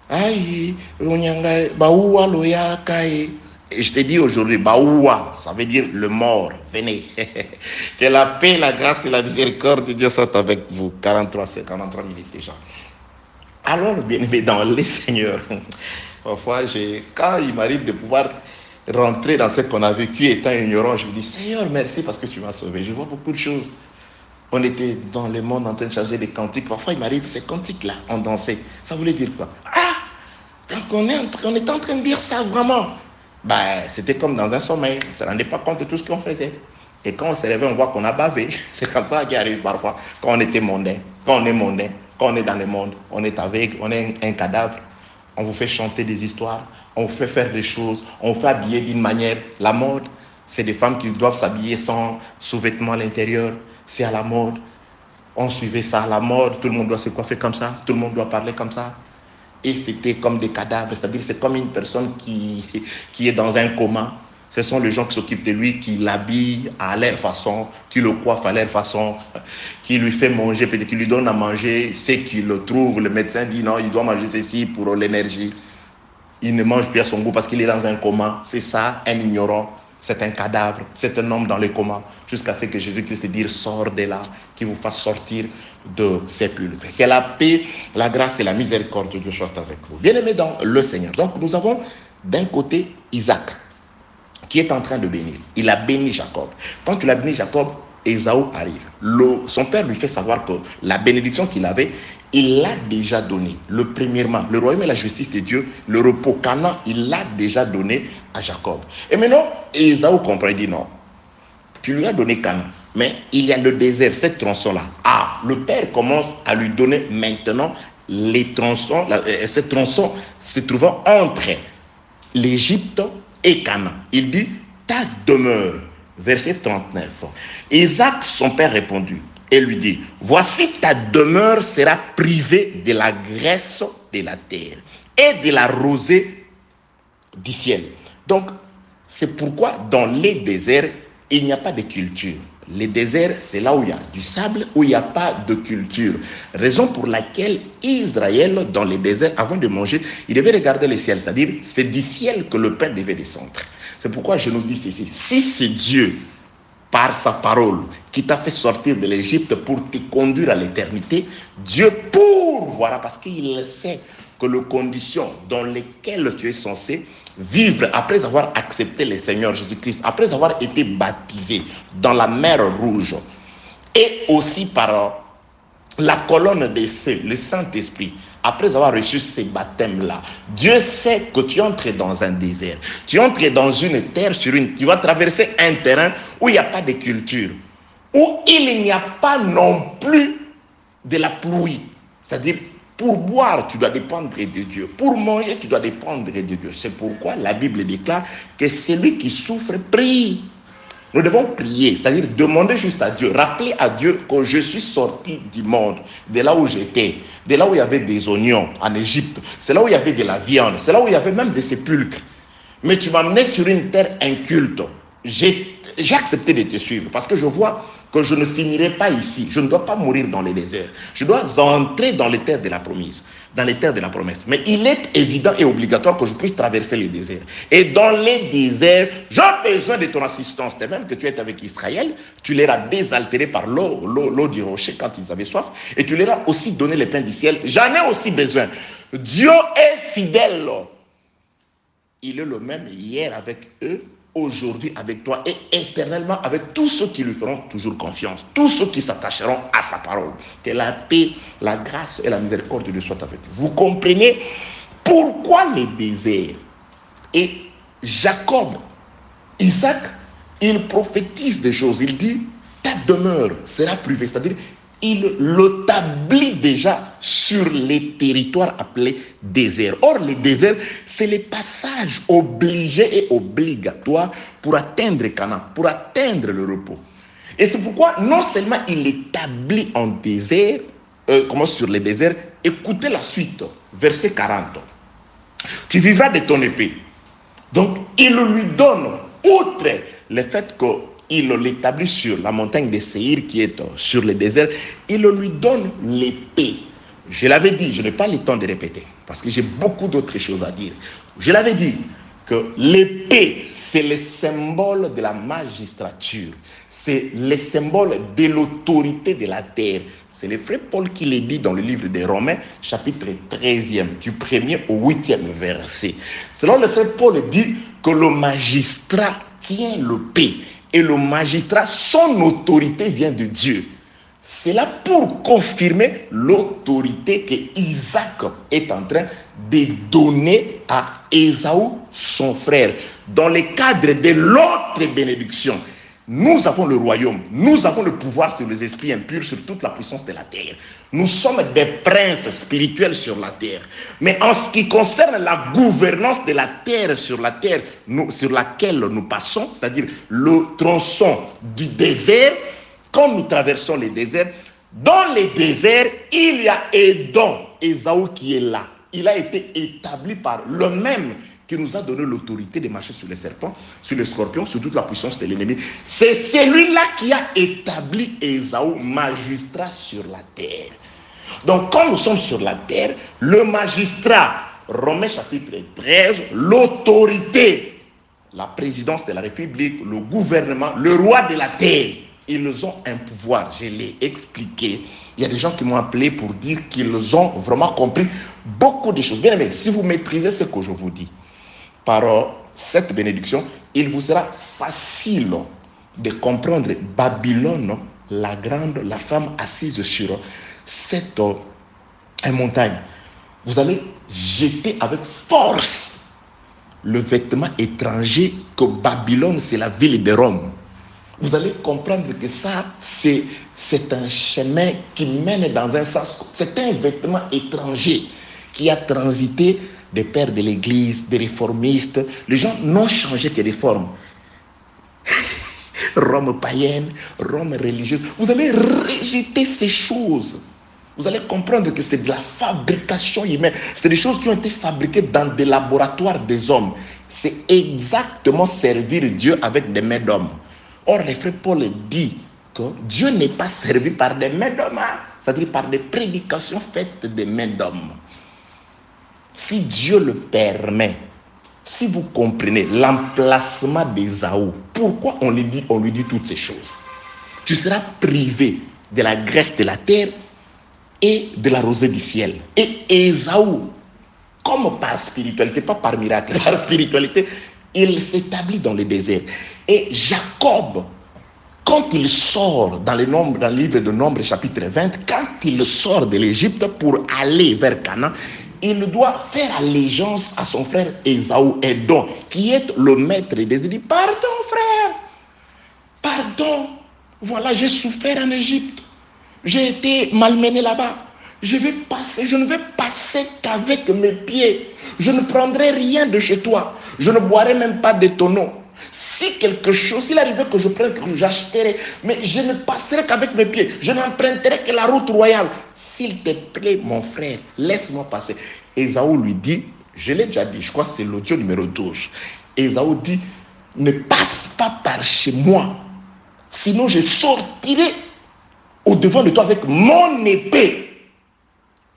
Aïe, Baoua, Loya, Kae. Et je te dis aujourd'hui, Baoua, ça veut dire le mort, venez. Que la paix, la grâce et la miséricorde de Dieu soient avec vous. 43 minutes déjà. Alors, bien aimé dans les Seigneurs, parfois, quand il m'arrive de pouvoir rentrer dans ce qu'on a vécu étant ignorant, je me dis, Seigneur, merci parce que tu m'as sauvé. Je vois beaucoup de choses. On était dans le monde en train de changer des cantiques. Parfois, il m'arrive ces cantiques-là, on dansait. Ça voulait dire quoi? Ah, on était en train de dire ça vraiment. C'était comme dans un sommeil. On ne se rendait pas compte de tout ce qu'on faisait. Et quand on se réveille, on voit qu'on a bavé. C'est comme ça qui arrive parfois, quand on était mondain, quand on est mondain. Quand on est dans le monde, on est un cadavre, on vous fait chanter des histoires, on vous fait faire des choses, on vous fait habiller d'une manière. La mode, c'est des femmes qui doivent s'habiller sans sous-vêtements à l'intérieur, c'est à la mode. On suivait ça à la mode, tout le monde doit se coiffer comme ça, tout le monde doit parler comme ça. Et c'était comme des cadavres, c'est-à-dire c'est comme une personne qui est dans un coma. Ce sont les gens qui s'occupent de lui, qui l'habillent à leur façon, qui le coiffent à leur façon, qui lui fait manger, peut-être qui lui donne à manger, c'est qu'il le trouve. Le médecin dit non, il doit manger ceci pour l'énergie. il ne mange plus à son goût parce qu'il est dans un coma. C'est ça, un ignorant. C'est un cadavre, c'est un homme dans le coma, jusqu'à ce que Jésus-Christ dise, sort de là, qu'il vous fasse sortir de sépulcre. Que la paix, la grâce et la miséricorde de Dieu soient avec vous. Bien-aimés dans le Seigneur. Donc nous avons d'un côté Isaac, qui est en train de bénir. Il a béni Jacob. Quand il a béni Jacob, Ésaü arrive. Son père lui fait savoir que la bénédiction qu'il avait, il l'a déjà donné. Premièrement, le royaume et la justice de Dieu, le repos, Canaan, il l'a déjà donné à Jacob. Et maintenant, Ésaü comprend, il dit non, tu lui as donné Canaan, mais il y a le désert, cette tronçon-là. Ah, le père commence à lui donner maintenant les tronçons, cette tronçon se trouvant entre l'Égypte et Canaan. Il dit, ta demeure. Verset 39. Isaac, son père, répondit et lui dit, voici ta demeure sera privée de la graisse de la terre et de la rosée du ciel. Donc, c'est pourquoi dans les déserts, il n'y a pas de culture. Les déserts, c'est là où il y a du sable, où il n'y a pas de culture. Raison pour laquelle Israël, dans les déserts, avant de manger, il devait regarder le ciel. C'est-à-dire, c'est du ciel que le pain devait descendre. C'est pourquoi je nous dis ceci. Si c'est Dieu, par sa parole, qui t'a fait sortir de l'Égypte pour te conduire à l'éternité, Dieu pourvoira, parce qu'il sait que les conditions dans lesquelles tu es censé vivre après avoir accepté le Seigneur Jésus-Christ, après avoir été baptisé dans la mer Rouge, et aussi par la colonne des feux, le Saint-Esprit, après avoir reçu ces baptêmes-là, Dieu sait que tu entres dans un désert. Tu entres dans une terre, tu vas traverser un terrain où il n'y a pas de culture, où il n'y a pas non plus de la pluie. C'est-à-dire, pour boire, tu dois dépendre de Dieu. Pour manger, tu dois dépendre de Dieu. C'est pourquoi la Bible déclare que celui qui souffre prie. Nous devons prier, c'est-à-dire demander juste à Dieu, rappeler à Dieu que je suis sorti du monde, de là où j'étais, de là où il y avait des oignons en Égypte, c'est là où il y avait de la viande, c'est là où il y avait même des sépulcres. Mais tu m'as amené sur une terre inculte. J'ai accepté de te suivre parce que je vois que je ne finirai pas ici. Je ne dois pas mourir dans les déserts. Je dois entrer dans les terres de la promesse. Dans les terres de la promesse. Mais il est évident et obligatoire que je puisse traverser les déserts. Et dans les déserts, j'ai besoin de ton assistance. De même que tu es avec Israël, tu leur as désaltéré par l'eau du rocher quand ils avaient soif. Et tu leur as aussi donné le pain du ciel. J'en ai aussi besoin. Dieu est fidèle. Il est le même hier avec eux, aujourd'hui avec toi et éternellement avec tous ceux qui lui feront toujours confiance, tous ceux qui s'attacheront à sa parole. Que la paix, la grâce et la miséricorde de Dieu soient avec vous. Vous comprenez pourquoi les déserts? Et Jacob, Isaac, il prophétise des choses. Il dit, ta demeure sera privée. C'est-à-dire, il l'établit déjà sur les territoires appelés déserts. Or, les déserts, c'est les passages obligés et obligatoires pour atteindre Canaan, pour atteindre le repos. Et c'est pourquoi, non seulement il établit en désert, sur les déserts, écoutez la suite, verset 40. Tu vivras de ton épée. Donc, il lui donne, outre le fait que il l'établit sur la montagne de Séhir qui est sur le désert, il lui donne l'épée. Je l'avais dit, je n'ai pas le temps de répéter, parce que j'ai beaucoup d'autres choses à dire. Je l'avais dit que l'épée, c'est le symbole de la magistrature, c'est le symbole de l'autorité de la terre. C'est le frère Paul qui le dit dans le livre des Romains, chapitre 13e, du 1er au 8e verset. Selon le frère Paul dit que le magistrat tient l'épée. Et le magistrat, son autorité vient de Dieu. C'est là pour confirmer l'autorité que Isaac est en train de donner à Ésaü, son frère, dans le cadre de l'autre bénédiction. Nous avons le royaume, nous avons le pouvoir sur les esprits impurs, sur toute la puissance de la terre. Nous sommes des princes spirituels sur la terre. Mais en ce qui concerne la gouvernance de la terre, sur laquelle nous passons, c'est-à-dire le tronçon du désert, quand nous traversons les déserts, dans les déserts, il y a Édom, Ésaü qui est là. Il a été établi par le même qui nous a donné l'autorité de marcher sur les serpents, sur les scorpions, sur toute la puissance de l'ennemi. C'est celui-là qui a établi Ésaü magistrat sur la terre. Donc, quand nous sommes sur la terre, le magistrat Romains chapitre 13, l'autorité, la présidence de la République, le gouvernement, le roi de la terre, ils ont un pouvoir. Je l'ai expliqué. Il y a des gens qui m'ont appelé pour dire qu'ils ont vraiment compris beaucoup de choses. Bien aimé, si vous maîtrisez ce que je vous dis, par cette bénédiction, il vous sera facile de comprendre Babylone, la grande, la femme assise sur cette montagne. Vous allez jeter avec force le vêtement étranger que Babylone, c'est la ville de Rome. Vous allez comprendre que ça, c'est un chemin qui mène dans un sens. C'est un vêtement étranger qui a transité des pères de l'église, des réformistes. Les gens n'ont changé que des formes. Rome païenne, Rome religieuse. Vous allez rejeter ces choses. Vous allez comprendre que c'est de la fabrication humaine. C'est des choses qui ont été fabriquées dans des laboratoires des hommes. C'est exactement servir Dieu avec des mains d'hommes. Or, le frère Paul dit que Dieu n'est pas servi par des mains d'hommes, c'est-à-dire par des prédications faites des mains d'hommes. Si Dieu le permet, si vous comprenez l'emplacement d'Ésaü, pourquoi on lui dit toutes ces choses? Tu seras privé de la graisse de la terre et de la rosée du ciel. Et Ésaü, comme par spiritualité, pas par miracle, par spiritualité, il s'établit dans le désert. Et Jacob, quand il sort dans le livre de Nombres chapitre 20, quand il sort de l'Égypte pour aller vers Canaan, il doit faire allégeance à son frère Ésaü, Édom, qui est le maître des îles. Il dit, pardon frère, pardon, voilà, j'ai souffert en Égypte, j'ai été malmené là-bas. Je ne vais passer qu'avec mes pieds. Je ne prendrai rien de chez toi. Je ne boirai même pas de ton eau. Si quelque chose, s'il arrivait que je prenne quelque chose, j'achèterai. Mais je ne passerai qu'avec mes pieds. Je n'emprunterai que la route royale. S'il te plaît, mon frère, laisse-moi passer. Ésaü lui dit, je l'ai déjà dit, je crois que c'est l'audio numéro 12. Ésaü dit, ne passe pas par chez moi. Sinon, je sortirai au-devant de toi avec mon épée.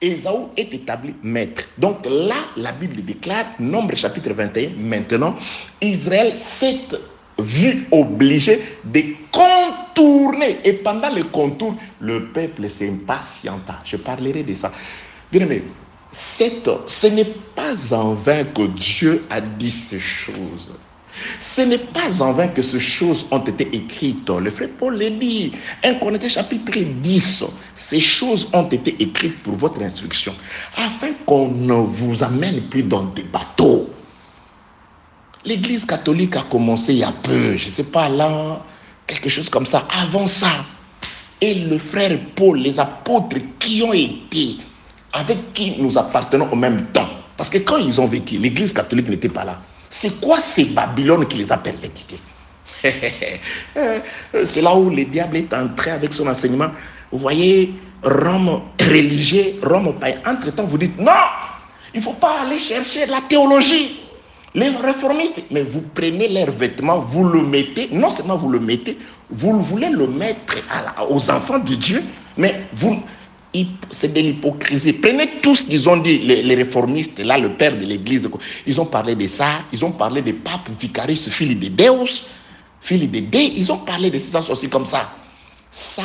Ésaü est établi maître. Donc là, la Bible déclare, Nombre chapitre 21, maintenant, Israël s'est vu obligé de contourner. Et pendant le contour, le peuple s'impatienta. Je parlerai de ça. Bien aimé, ce n'est pas en vain que Dieu a dit ces choses. Ce n'est pas en vain que ces choses ont été écrites. Le frère Paul le dit, 1 Corinthiens chapitre 10, ces choses ont été écrites pour votre instruction, afin qu'on ne vous amène plus dans des bateaux. L'Église catholique a commencé il y a peu, je ne sais pas là, quelque chose comme ça, avant ça. Et le frère Paul, les apôtres qui ont été, avec qui nous appartenons au même temps, parce que quand ils ont vécu, l'Église catholique n'était pas là. C'est quoi ces Babylone qui les a persécutés? C'est là où le diable est entré avec son enseignement. Vous voyez, Rome religieux, Rome païen. Entre-temps, vous dites, non, il ne faut pas aller chercher la théologie. Les réformistes, mais vous prenez leurs vêtements, vous le mettez, non seulement vous le mettez, vous voulez le mettre aux enfants de Dieu, mais c'est de l'hypocrisie. Prenez tout ce qu'ils ont dit, les réformistes, là, le père de l'église, ils ont parlé de ça, ils ont parlé de pape vicarius, fili de Deus, fili de Dei, ils ont parlé de ça aussi comme ça. Ça,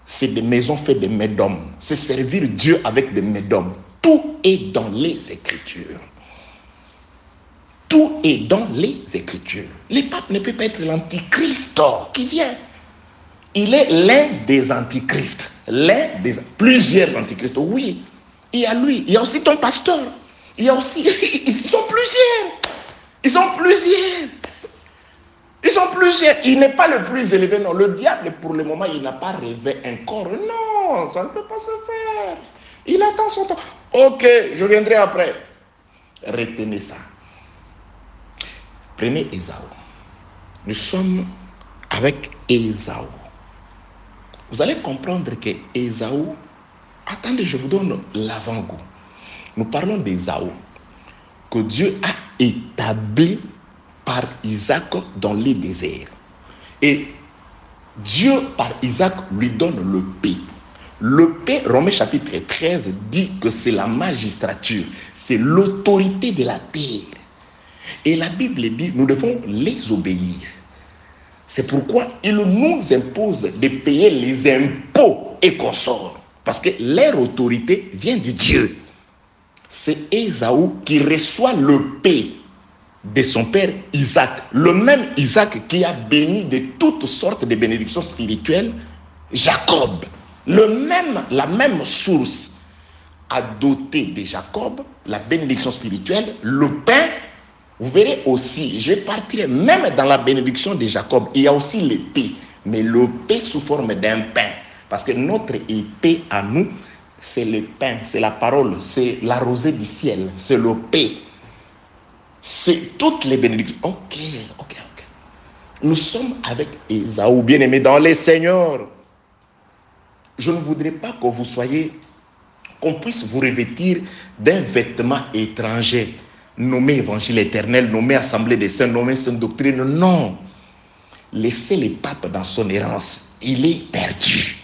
c'est des maisons faites de mains d'hommes. C'est servir Dieu avec des mains d'hommes. Tout est dans les Écritures. Tout est dans les Écritures. Le pape ne peut pas être l'antichrist qui vient. Il est l'un des antichrists. Plusieurs antichrists. Oui, il y a lui. Il y a aussi ton pasteur. Il y a aussi... Ils sont plusieurs. Ils sont plusieurs. Ils sont plusieurs. Il n'est pas le plus élevé. Non, le diable, pour le moment, il n'a pas rêvé encore. Non, ça ne peut pas se faire. Il attend son temps. Ok, je viendrai après. Retenez ça. Prenez Ésaü. Nous sommes avec Ésaü. Vous allez comprendre que Ésaü, attendez, je vous donne l'avant-goût. Nous parlons d'Ésaü, que Dieu a établi par Isaac dans les déserts. Et Dieu, par Isaac, lui donne le paix. Le paix, Romains chapitre 13 dit que c'est la magistrature, c'est l'autorité de la terre. Et la Bible dit, nous devons les obéir. C'est pourquoi il nous impose de payer les impôts et consorts. Parce que leur autorité vient de Dieu. C'est Ésaü qui reçoit le paix de son père Isaac. Le même Isaac qui a béni de toutes sortes de bénédictions spirituelles Jacob. La même source a doté de Jacob la bénédiction spirituelle, le pain. Vous verrez aussi, je partirai même dans la bénédiction de Jacob, il y a aussi l'épée, mais l'épée sous forme d'un pain. Parce que notre épée à nous, c'est le pain, c'est la parole, c'est la rosée du ciel, c'est le pain. C'est toutes les bénédictions. Ok. Nous sommes avec Ésaü, bien-aimé dans les seigneurs. Je ne voudrais pas que vous soyez, qu'on puisse vous revêtir d'un vêtement étranger, nommé évangile éternel, nommé assemblée des saints, nommé sainte doctrine. Non. Laissez les papes dans son errance. Il est perdu.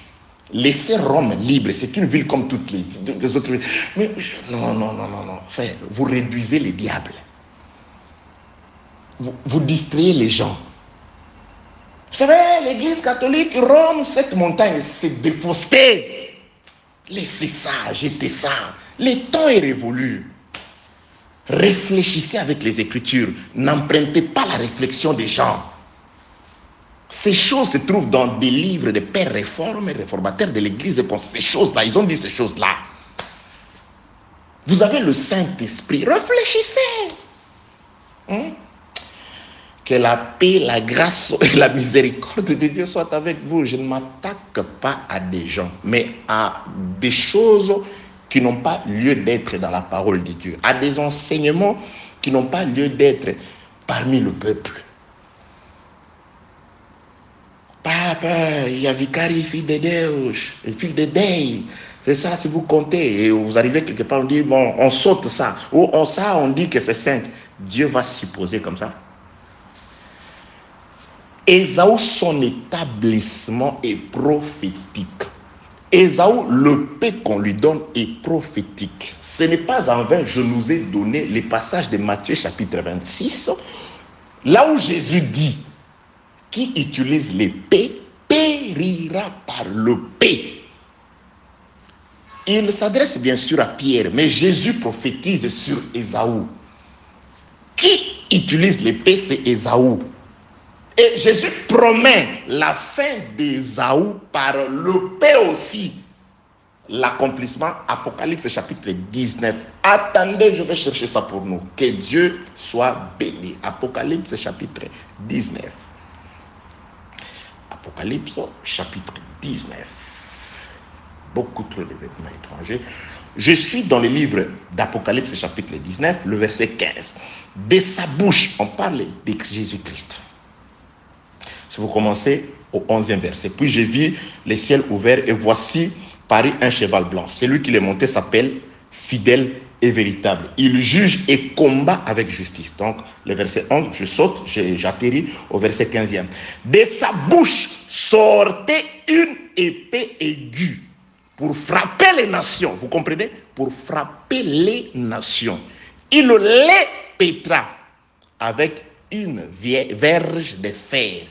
Laissez Rome libre. C'est une ville comme toutes les autres villes. Mais non. Enfin, vous réduisez les diables. Vous distrayez les gens. Vous savez, l'église catholique, Rome, cette montagne, c'est défausté. Laissez ça, jetez ça. Le temps est révolu. Réfléchissez avec les Écritures. N'empruntez pas la réflexion des gens. Ces choses se trouvent dans des livres de pères réformateurs de l'église. Ces choses-là, ils ont dit ces choses-là. Vous avez le Saint-Esprit. Réfléchissez. Que la paix, la grâce et la miséricorde de Dieu soient avec vous. Je ne m'attaque pas à des gens, mais à des choses qui n'ont pas lieu d'être dans la parole de Dieu, à des enseignements qui n'ont pas lieu d'être parmi le peuple. Papa, il y a Vicari, fils de Deus, fils de Dei. C'est ça, si vous comptez, et vous arrivez quelque part, on dit, bon, on saute ça. Ou on dit que c'est saint. Dieu va supposer comme ça. Ésaü, son établissement est prophétique. Ésaü, le paix qu'on lui donne est prophétique. Ce n'est pas en vain, je nous ai donné les passages de Matthieu chapitre 26, là où Jésus dit, qui utilise l'épée périra par le paix. Il s'adresse bien sûr à Pierre, mais Jésus prophétise sur Ésaü. Qui utilise l'épée, c'est Ésaü. Et Jésus promet la fin d'Ésaü par le paix aussi. L'accomplissement, Apocalypse chapitre 19. Attendez, je vais chercher ça pour nous. Que Dieu soit béni. Apocalypse chapitre 19. Apocalypse chapitre 19. Beaucoup trop d'événements étrangers. Je suis dans le livre d'Apocalypse chapitre 19, le verset 15. De sa bouche, on parle de Jésus-Christ. Si vous commencez au 11e verset. Puis je vis les ciels ouverts et voici parut un cheval blanc. Celui qui l'est monté s'appelle fidèle et véritable. Il juge et combat avec justice. Donc le verset 11, je saute, j'atterris au verset 15e. De sa bouche sortait une épée aiguë pour frapper les nations. Vous comprenez? Pour frapper les nations. Il les pétra avec une verge de fer.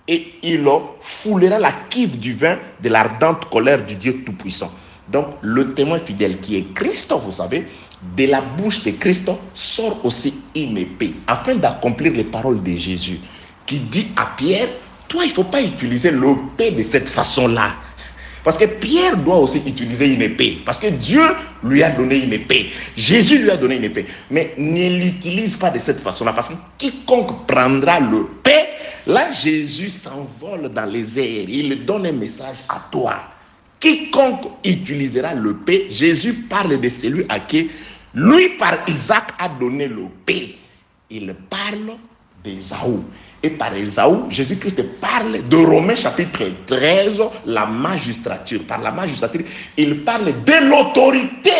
Et il foulera la cuve du vin de l'ardente colère du Dieu Tout-Puissant. Donc, le témoin fidèle qui est Christ, vous savez, de la bouche de Christ sort aussi une épée, afin d'accomplir les paroles de Jésus, qui dit à Pierre, toi, il ne faut pas utiliser l'épée de cette façon-là. Parce que Pierre doit aussi utiliser une épée. Parce que Dieu lui a donné une épée. Jésus lui a donné une épée. Mais ne l'utilise pas de cette façon-là. Parce que quiconque prendra l'épée, là, Jésus s'envole dans les airs. Il donne un message à toi. Quiconque utilisera l'épée, Jésus parle de celui à qui, lui, par Isaac, a donné l'épée. Il parle d'Ésaü. Et par Ésaü, Jésus-Christ parle de Romains chapitre 13, la magistrature. Par la magistrature, il parle de l'autorité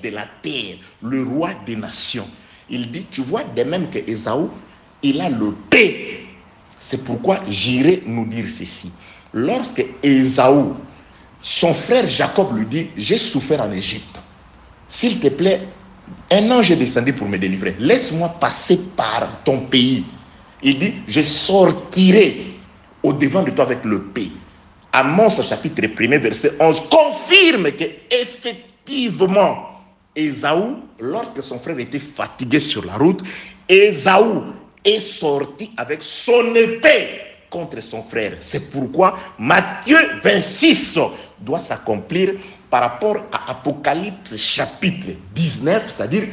de la terre, le roi des nations. Il dit, tu vois, de même que Ésaü, il a le paix. C'est pourquoi j'irai nous dire ceci. Lorsque Ésaü son frère Jacob lui dit, j'ai souffert en Égypte. S'il te plaît, un ange est descendu pour me délivrer. Laisse-moi passer par ton pays. Il dit, je sortirai au devant de toi avec le paix. Amos chapitre 1 verset 11 confirme que effectivement Ésaü, lorsque son frère était fatigué sur la route, Ésaü est sorti avec son épée contre son frère. C'est pourquoi Matthieu 26 doit s'accomplir par rapport à Apocalypse chapitre 19, c'est-à-dire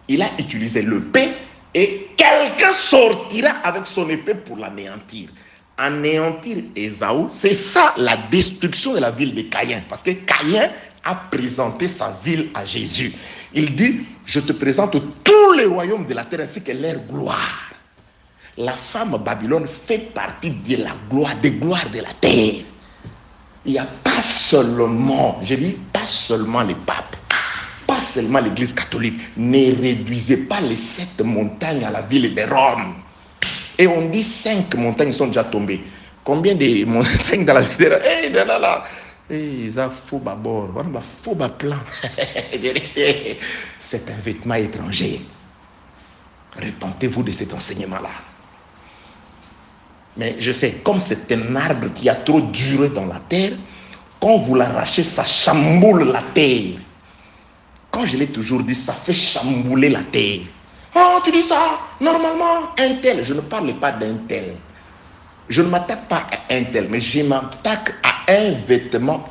il a utilisé l'épée et quelqu'un sortira avec son épée pour l'anéantir. Anéantir Ésaü, c'est ça la destruction de la ville de Caïn, parce que Caïn a présenté sa ville à Jésus. Il dit, je te présente tous les royaumes de la terre ainsi que leur gloire. La femme Babylone fait partie de la gloire, des gloires de la terre. Il n'y a pas seulement, je dis pas seulement les papes, pas seulement l'église catholique. Ne réduisez pas les 7 montagnes à la ville de Rome. Et on dit 5 montagnes sont déjà tombées. Combien de montagnes dans la ville de Rome? Eh bien là. Ils ont faux bâbord, faux bas plan. C'est un vêtement étranger. Repentez-vous de cet enseignement-là. Mais je sais, comme c'est un arbre qui a trop duré dans la terre, quand vous l'arrachez, ça chamboule la terre. Quand je l'ai toujours dit, ça fait chambouler la terre. Oh, tu dis ça? Normalement, un tel. Je ne parle pas d'un tel. Je ne m'attaque pas à un tel, mais je m'attaque à un vêtement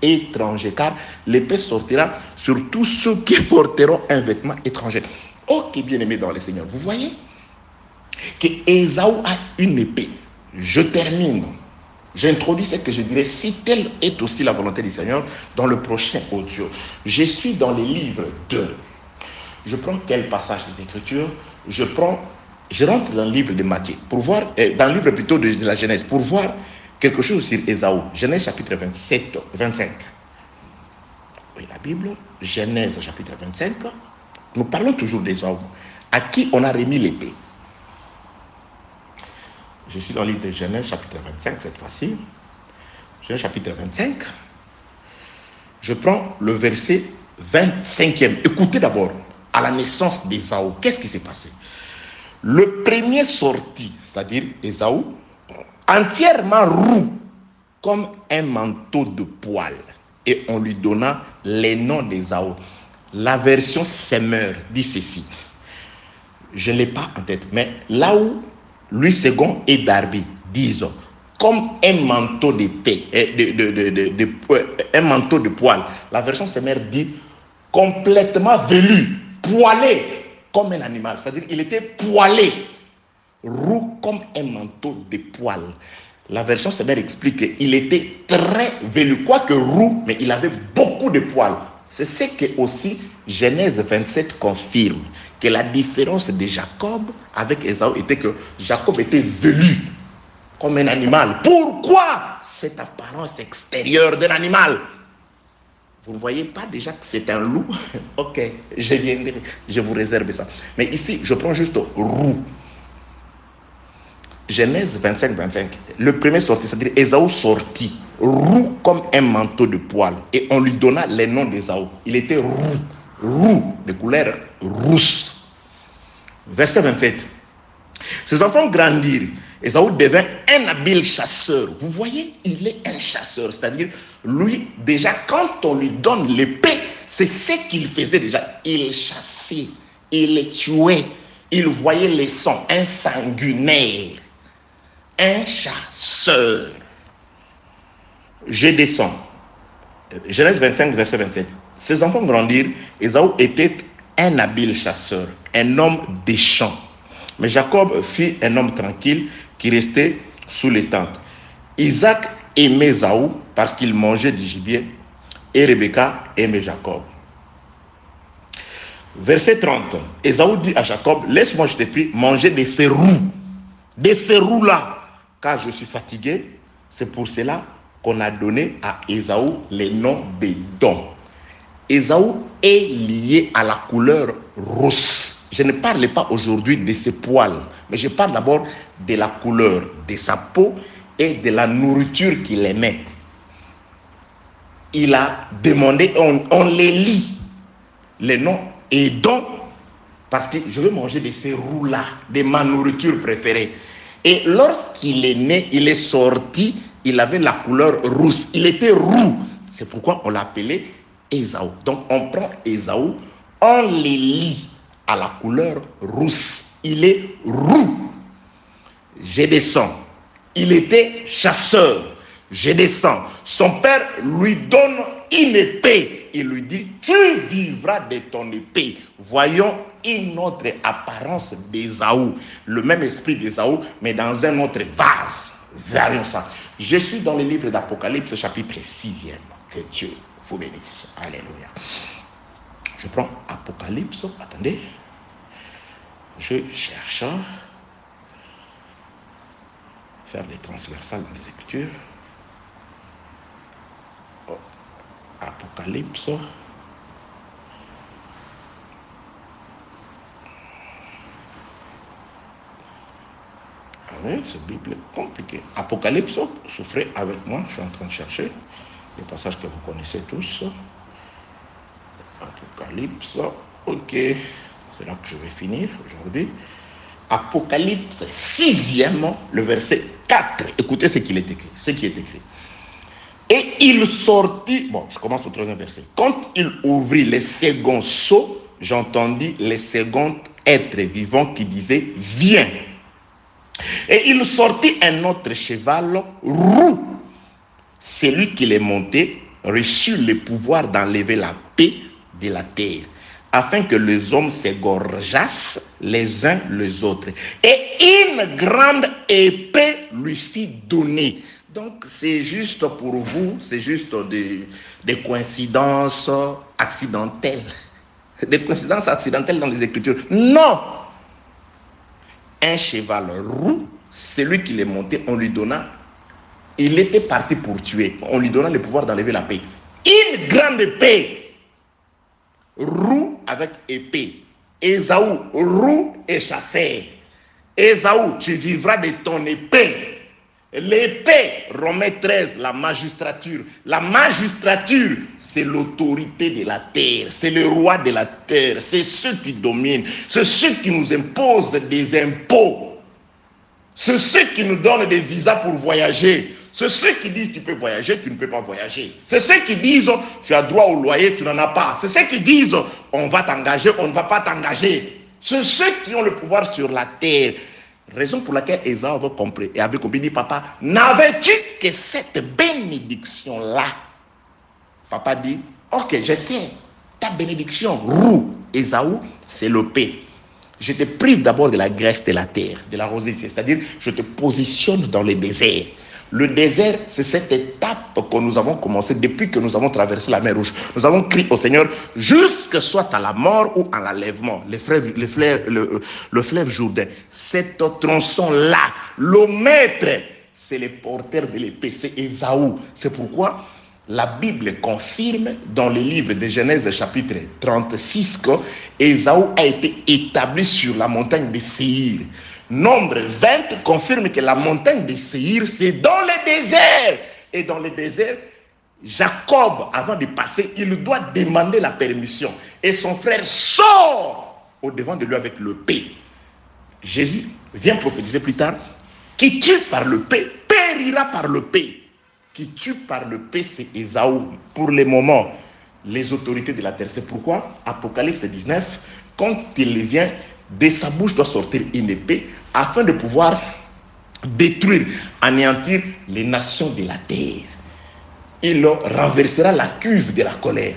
étranger, car l'épée sortira sur tous ceux qui porteront un vêtement étranger. Ok, bien-aimé dans le Seigneur, vous voyez que Ésaü a une épée. Je termine. J'introduis ce que je dirais, si telle est aussi la volonté du Seigneur, dans le prochain audio. Je suis dans les livres de... Je prends quel passage des Écritures? Je rentre dans le livre de Matthieu, pour voir, dans le livre plutôt de la Genèse, pour voir quelque chose sur Ésaü. Genèse chapitre 25. Oui, la Bible, Genèse chapitre 25. Nous parlons toujours d'Ésaü, à qui on a remis l'épée. Je suis dans le livre de Genèse chapitre 25 cette fois-ci. Genèse chapitre 25. Je prends le verset 25e. Écoutez d'abord, à la naissance d'Ésaü, qu'est-ce qui s'est passé? Le premier sorti, c'est-à-dire Ésaü, entièrement roux, comme un manteau de poil. Et on lui donna les noms d'Ésaü. La version Semeur dit ceci. Je ne l'ai pas en tête, mais là où Louis II et Darby disent comme un manteau d'épée, un manteau de poil. La version Semeur dit complètement velu, poilé comme un animal. C'est-à-dire il était poilé, roux comme un manteau de poil. La version Semeur explique qu'il était très velu, quoique roux, mais il avait beaucoup de poils. C'est ce que aussi Genèse 27 confirme, que la différence de Jacob avec Ésaü était que Jacob était velu comme un animal. Pourquoi cette apparence extérieure d'un animal? Vous ne voyez pas déjà que c'est un loup? Ok, je vous réserve ça. Mais ici, je prends juste roux. Genèse 25. Le premier sorti, c'est-à-dire Ésaü sortit, roux comme un manteau de poil. Et on lui donna les noms d'Ésaü. Il était roux, de couleur rousse. Verset 27. Ses enfants grandirent. Ésaü devint un habile chasseur. Vous voyez, il est un chasseur. C'est-à-dire, lui, déjà, quand on lui donne l'épée, c'est ce qu'il faisait déjà. Il chassait, il tuait, il voyait les sons, un sanguinaire. Un chasseur. Je descends. Genèse 25, verset 27. Ses enfants grandirent. Ésaü était un habile chasseur, un homme des champs. Mais Jacob fut un homme tranquille qui restait sous les tentes. Isaac aimait Ésaü parce qu'il mangeait du gibier et Rebecca aimait Jacob. Verset 30. Ésaü dit à Jacob, laisse-moi, je te prie, manger de ces roux-là, car je suis fatigué. C'est pour cela qu'on a donné à Ésaü les noms des dons. Ésaü est lié à la couleur rousse. Je ne parle pas aujourd'hui de ses poils, mais je parle d'abord de la couleur de sa peau et de la nourriture qu'il aimait. il a demandé, on les lit, les noms Édom, parce que je veux manger de ces roux-là, de ma nourriture préférée. Et lorsqu'il est né, il est sorti, il avait la couleur rousse. Il était roux. C'est pourquoi on l'appelait Ésaü. Donc on prend Ésaü, on les lit à la couleur rousse. Il est roux. Je descends. Il était chasseur. Je descends. Son père lui donne une épée. Il lui dit, tu vivras de ton épée. Voyons une autre apparence d'Ésaü. Le même esprit d'Ésaü, mais dans un autre vase. Voyons ça. Je suis dans le livre d'Apocalypse, chapitre 6e. Que Dieu vous bénisse. Alléluia. Je prends Apocalypse. Attendez. Je cherche à faire des transversales dans les Écritures. Apocalypse. Oui, cette Bible est compliquée. Apocalypse, souffrez avec moi, je suis en train de chercher les passages que vous connaissez tous. Apocalypse, ok, c'est là que je vais finir aujourd'hui. Apocalypse 6e, le verset 4. Écoutez ce qu'il est écrit, ce qui est écrit. Et il sortit, bon, je commence au 3e verset. Quand il ouvrit le second sceau, j'entendis les seconds êtres vivants qui disaient, viens. Et il sortit un autre cheval roux. Celui qui l'est monté reçut le pouvoir d'enlever la paix de la terre, afin que les hommes s'égorgeassent les uns les autres. Et une grande épée lui fit donner. Donc c'est juste pour vous, c'est juste des coïncidences accidentelles. Des coïncidences accidentelles dans les Écritures. Non! Un cheval roux, celui qui l'est monté, on lui donna, il était parti pour tuer, on lui donna le pouvoir d'enlever la paix. Une grande épée, roux avec épée. Ésaü, roux et chasseur. Ésaü, tu vivras de ton épée. L'épée, Romains 13, la magistrature. La magistrature, c'est l'autorité de la terre. C'est le roi de la terre. C'est ceux qui dominent. C'est ceux qui nous imposent des impôts. C'est ceux qui nous donnent des visas pour voyager. C'est ceux qui disent tu peux voyager, tu ne peux pas voyager. C'est ceux qui disent tu as droit au loyer, tu n'en as pas. C'est ceux qui disent on va t'engager, on ne va pas t'engager. C'est ceux qui ont le pouvoir sur la terre. Raison pour laquelle Ésaü avait compris, dit papa, n'avais-tu que cette bénédiction-là? Papa dit, ok, je sais, ta bénédiction, roux, Ésaü, c'est le paix. Je te prive d'abord de la graisse de la terre, de la rosée, c'est-à-dire je te positionne dans le désert. Le désert, c'est cette étape que nous avons commencé depuis que nous avons traversé la mer Rouge. Nous avons crié au Seigneur, jusque soit à la mort ou à l'enlèvement, le fleuve Jourdain. Cet tronçon-là, le maître, c'est le porteur de l'épée, c'est Ésaü. C'est pourquoi la Bible confirme dans le livre de Genèse chapitre 36 que Ésaü a été établi sur la montagne de Séir. Nombre 20 confirme que la montagne de Séir, c'est dans le désert. Et dans le désert, Jacob, avant de passer, il doit demander la permission. Et son frère sort au-devant de lui avec le paix. Jésus vient prophétiser plus tard, qui tue par le paix, périra par le paix. Qui tue par le paix, c'est Ésaü. Pour le moment, les autorités de la terre. C'est pourquoi, Apocalypse 19, quand il vient, de sa bouche doit sortir une épée afin de pouvoir détruire, anéantir les nations de la terre. Il renversera la cuve de la colère.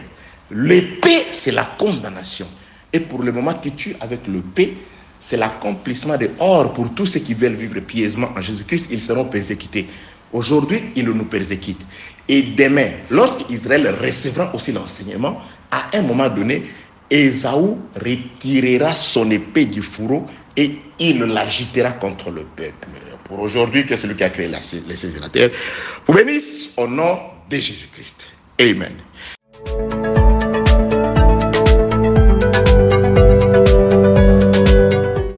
L'épée, c'est la condamnation. Et pour le moment qui tue avec l'épée, c'est l'accomplissement de or pour tous ceux qui veulent vivre pieusement en Jésus-Christ, ils seront persécutés. Aujourd'hui, il nous persécute. Et demain, lorsqu'Israël recevra aussi l'enseignement, à un moment donné, Ésaü retirera son épée du fourreau et il l'agitera contre le peuple. Pour aujourd'hui, que celui qui a créé les cieux et la terre vous bénisse au nom de Jésus-Christ. Amen.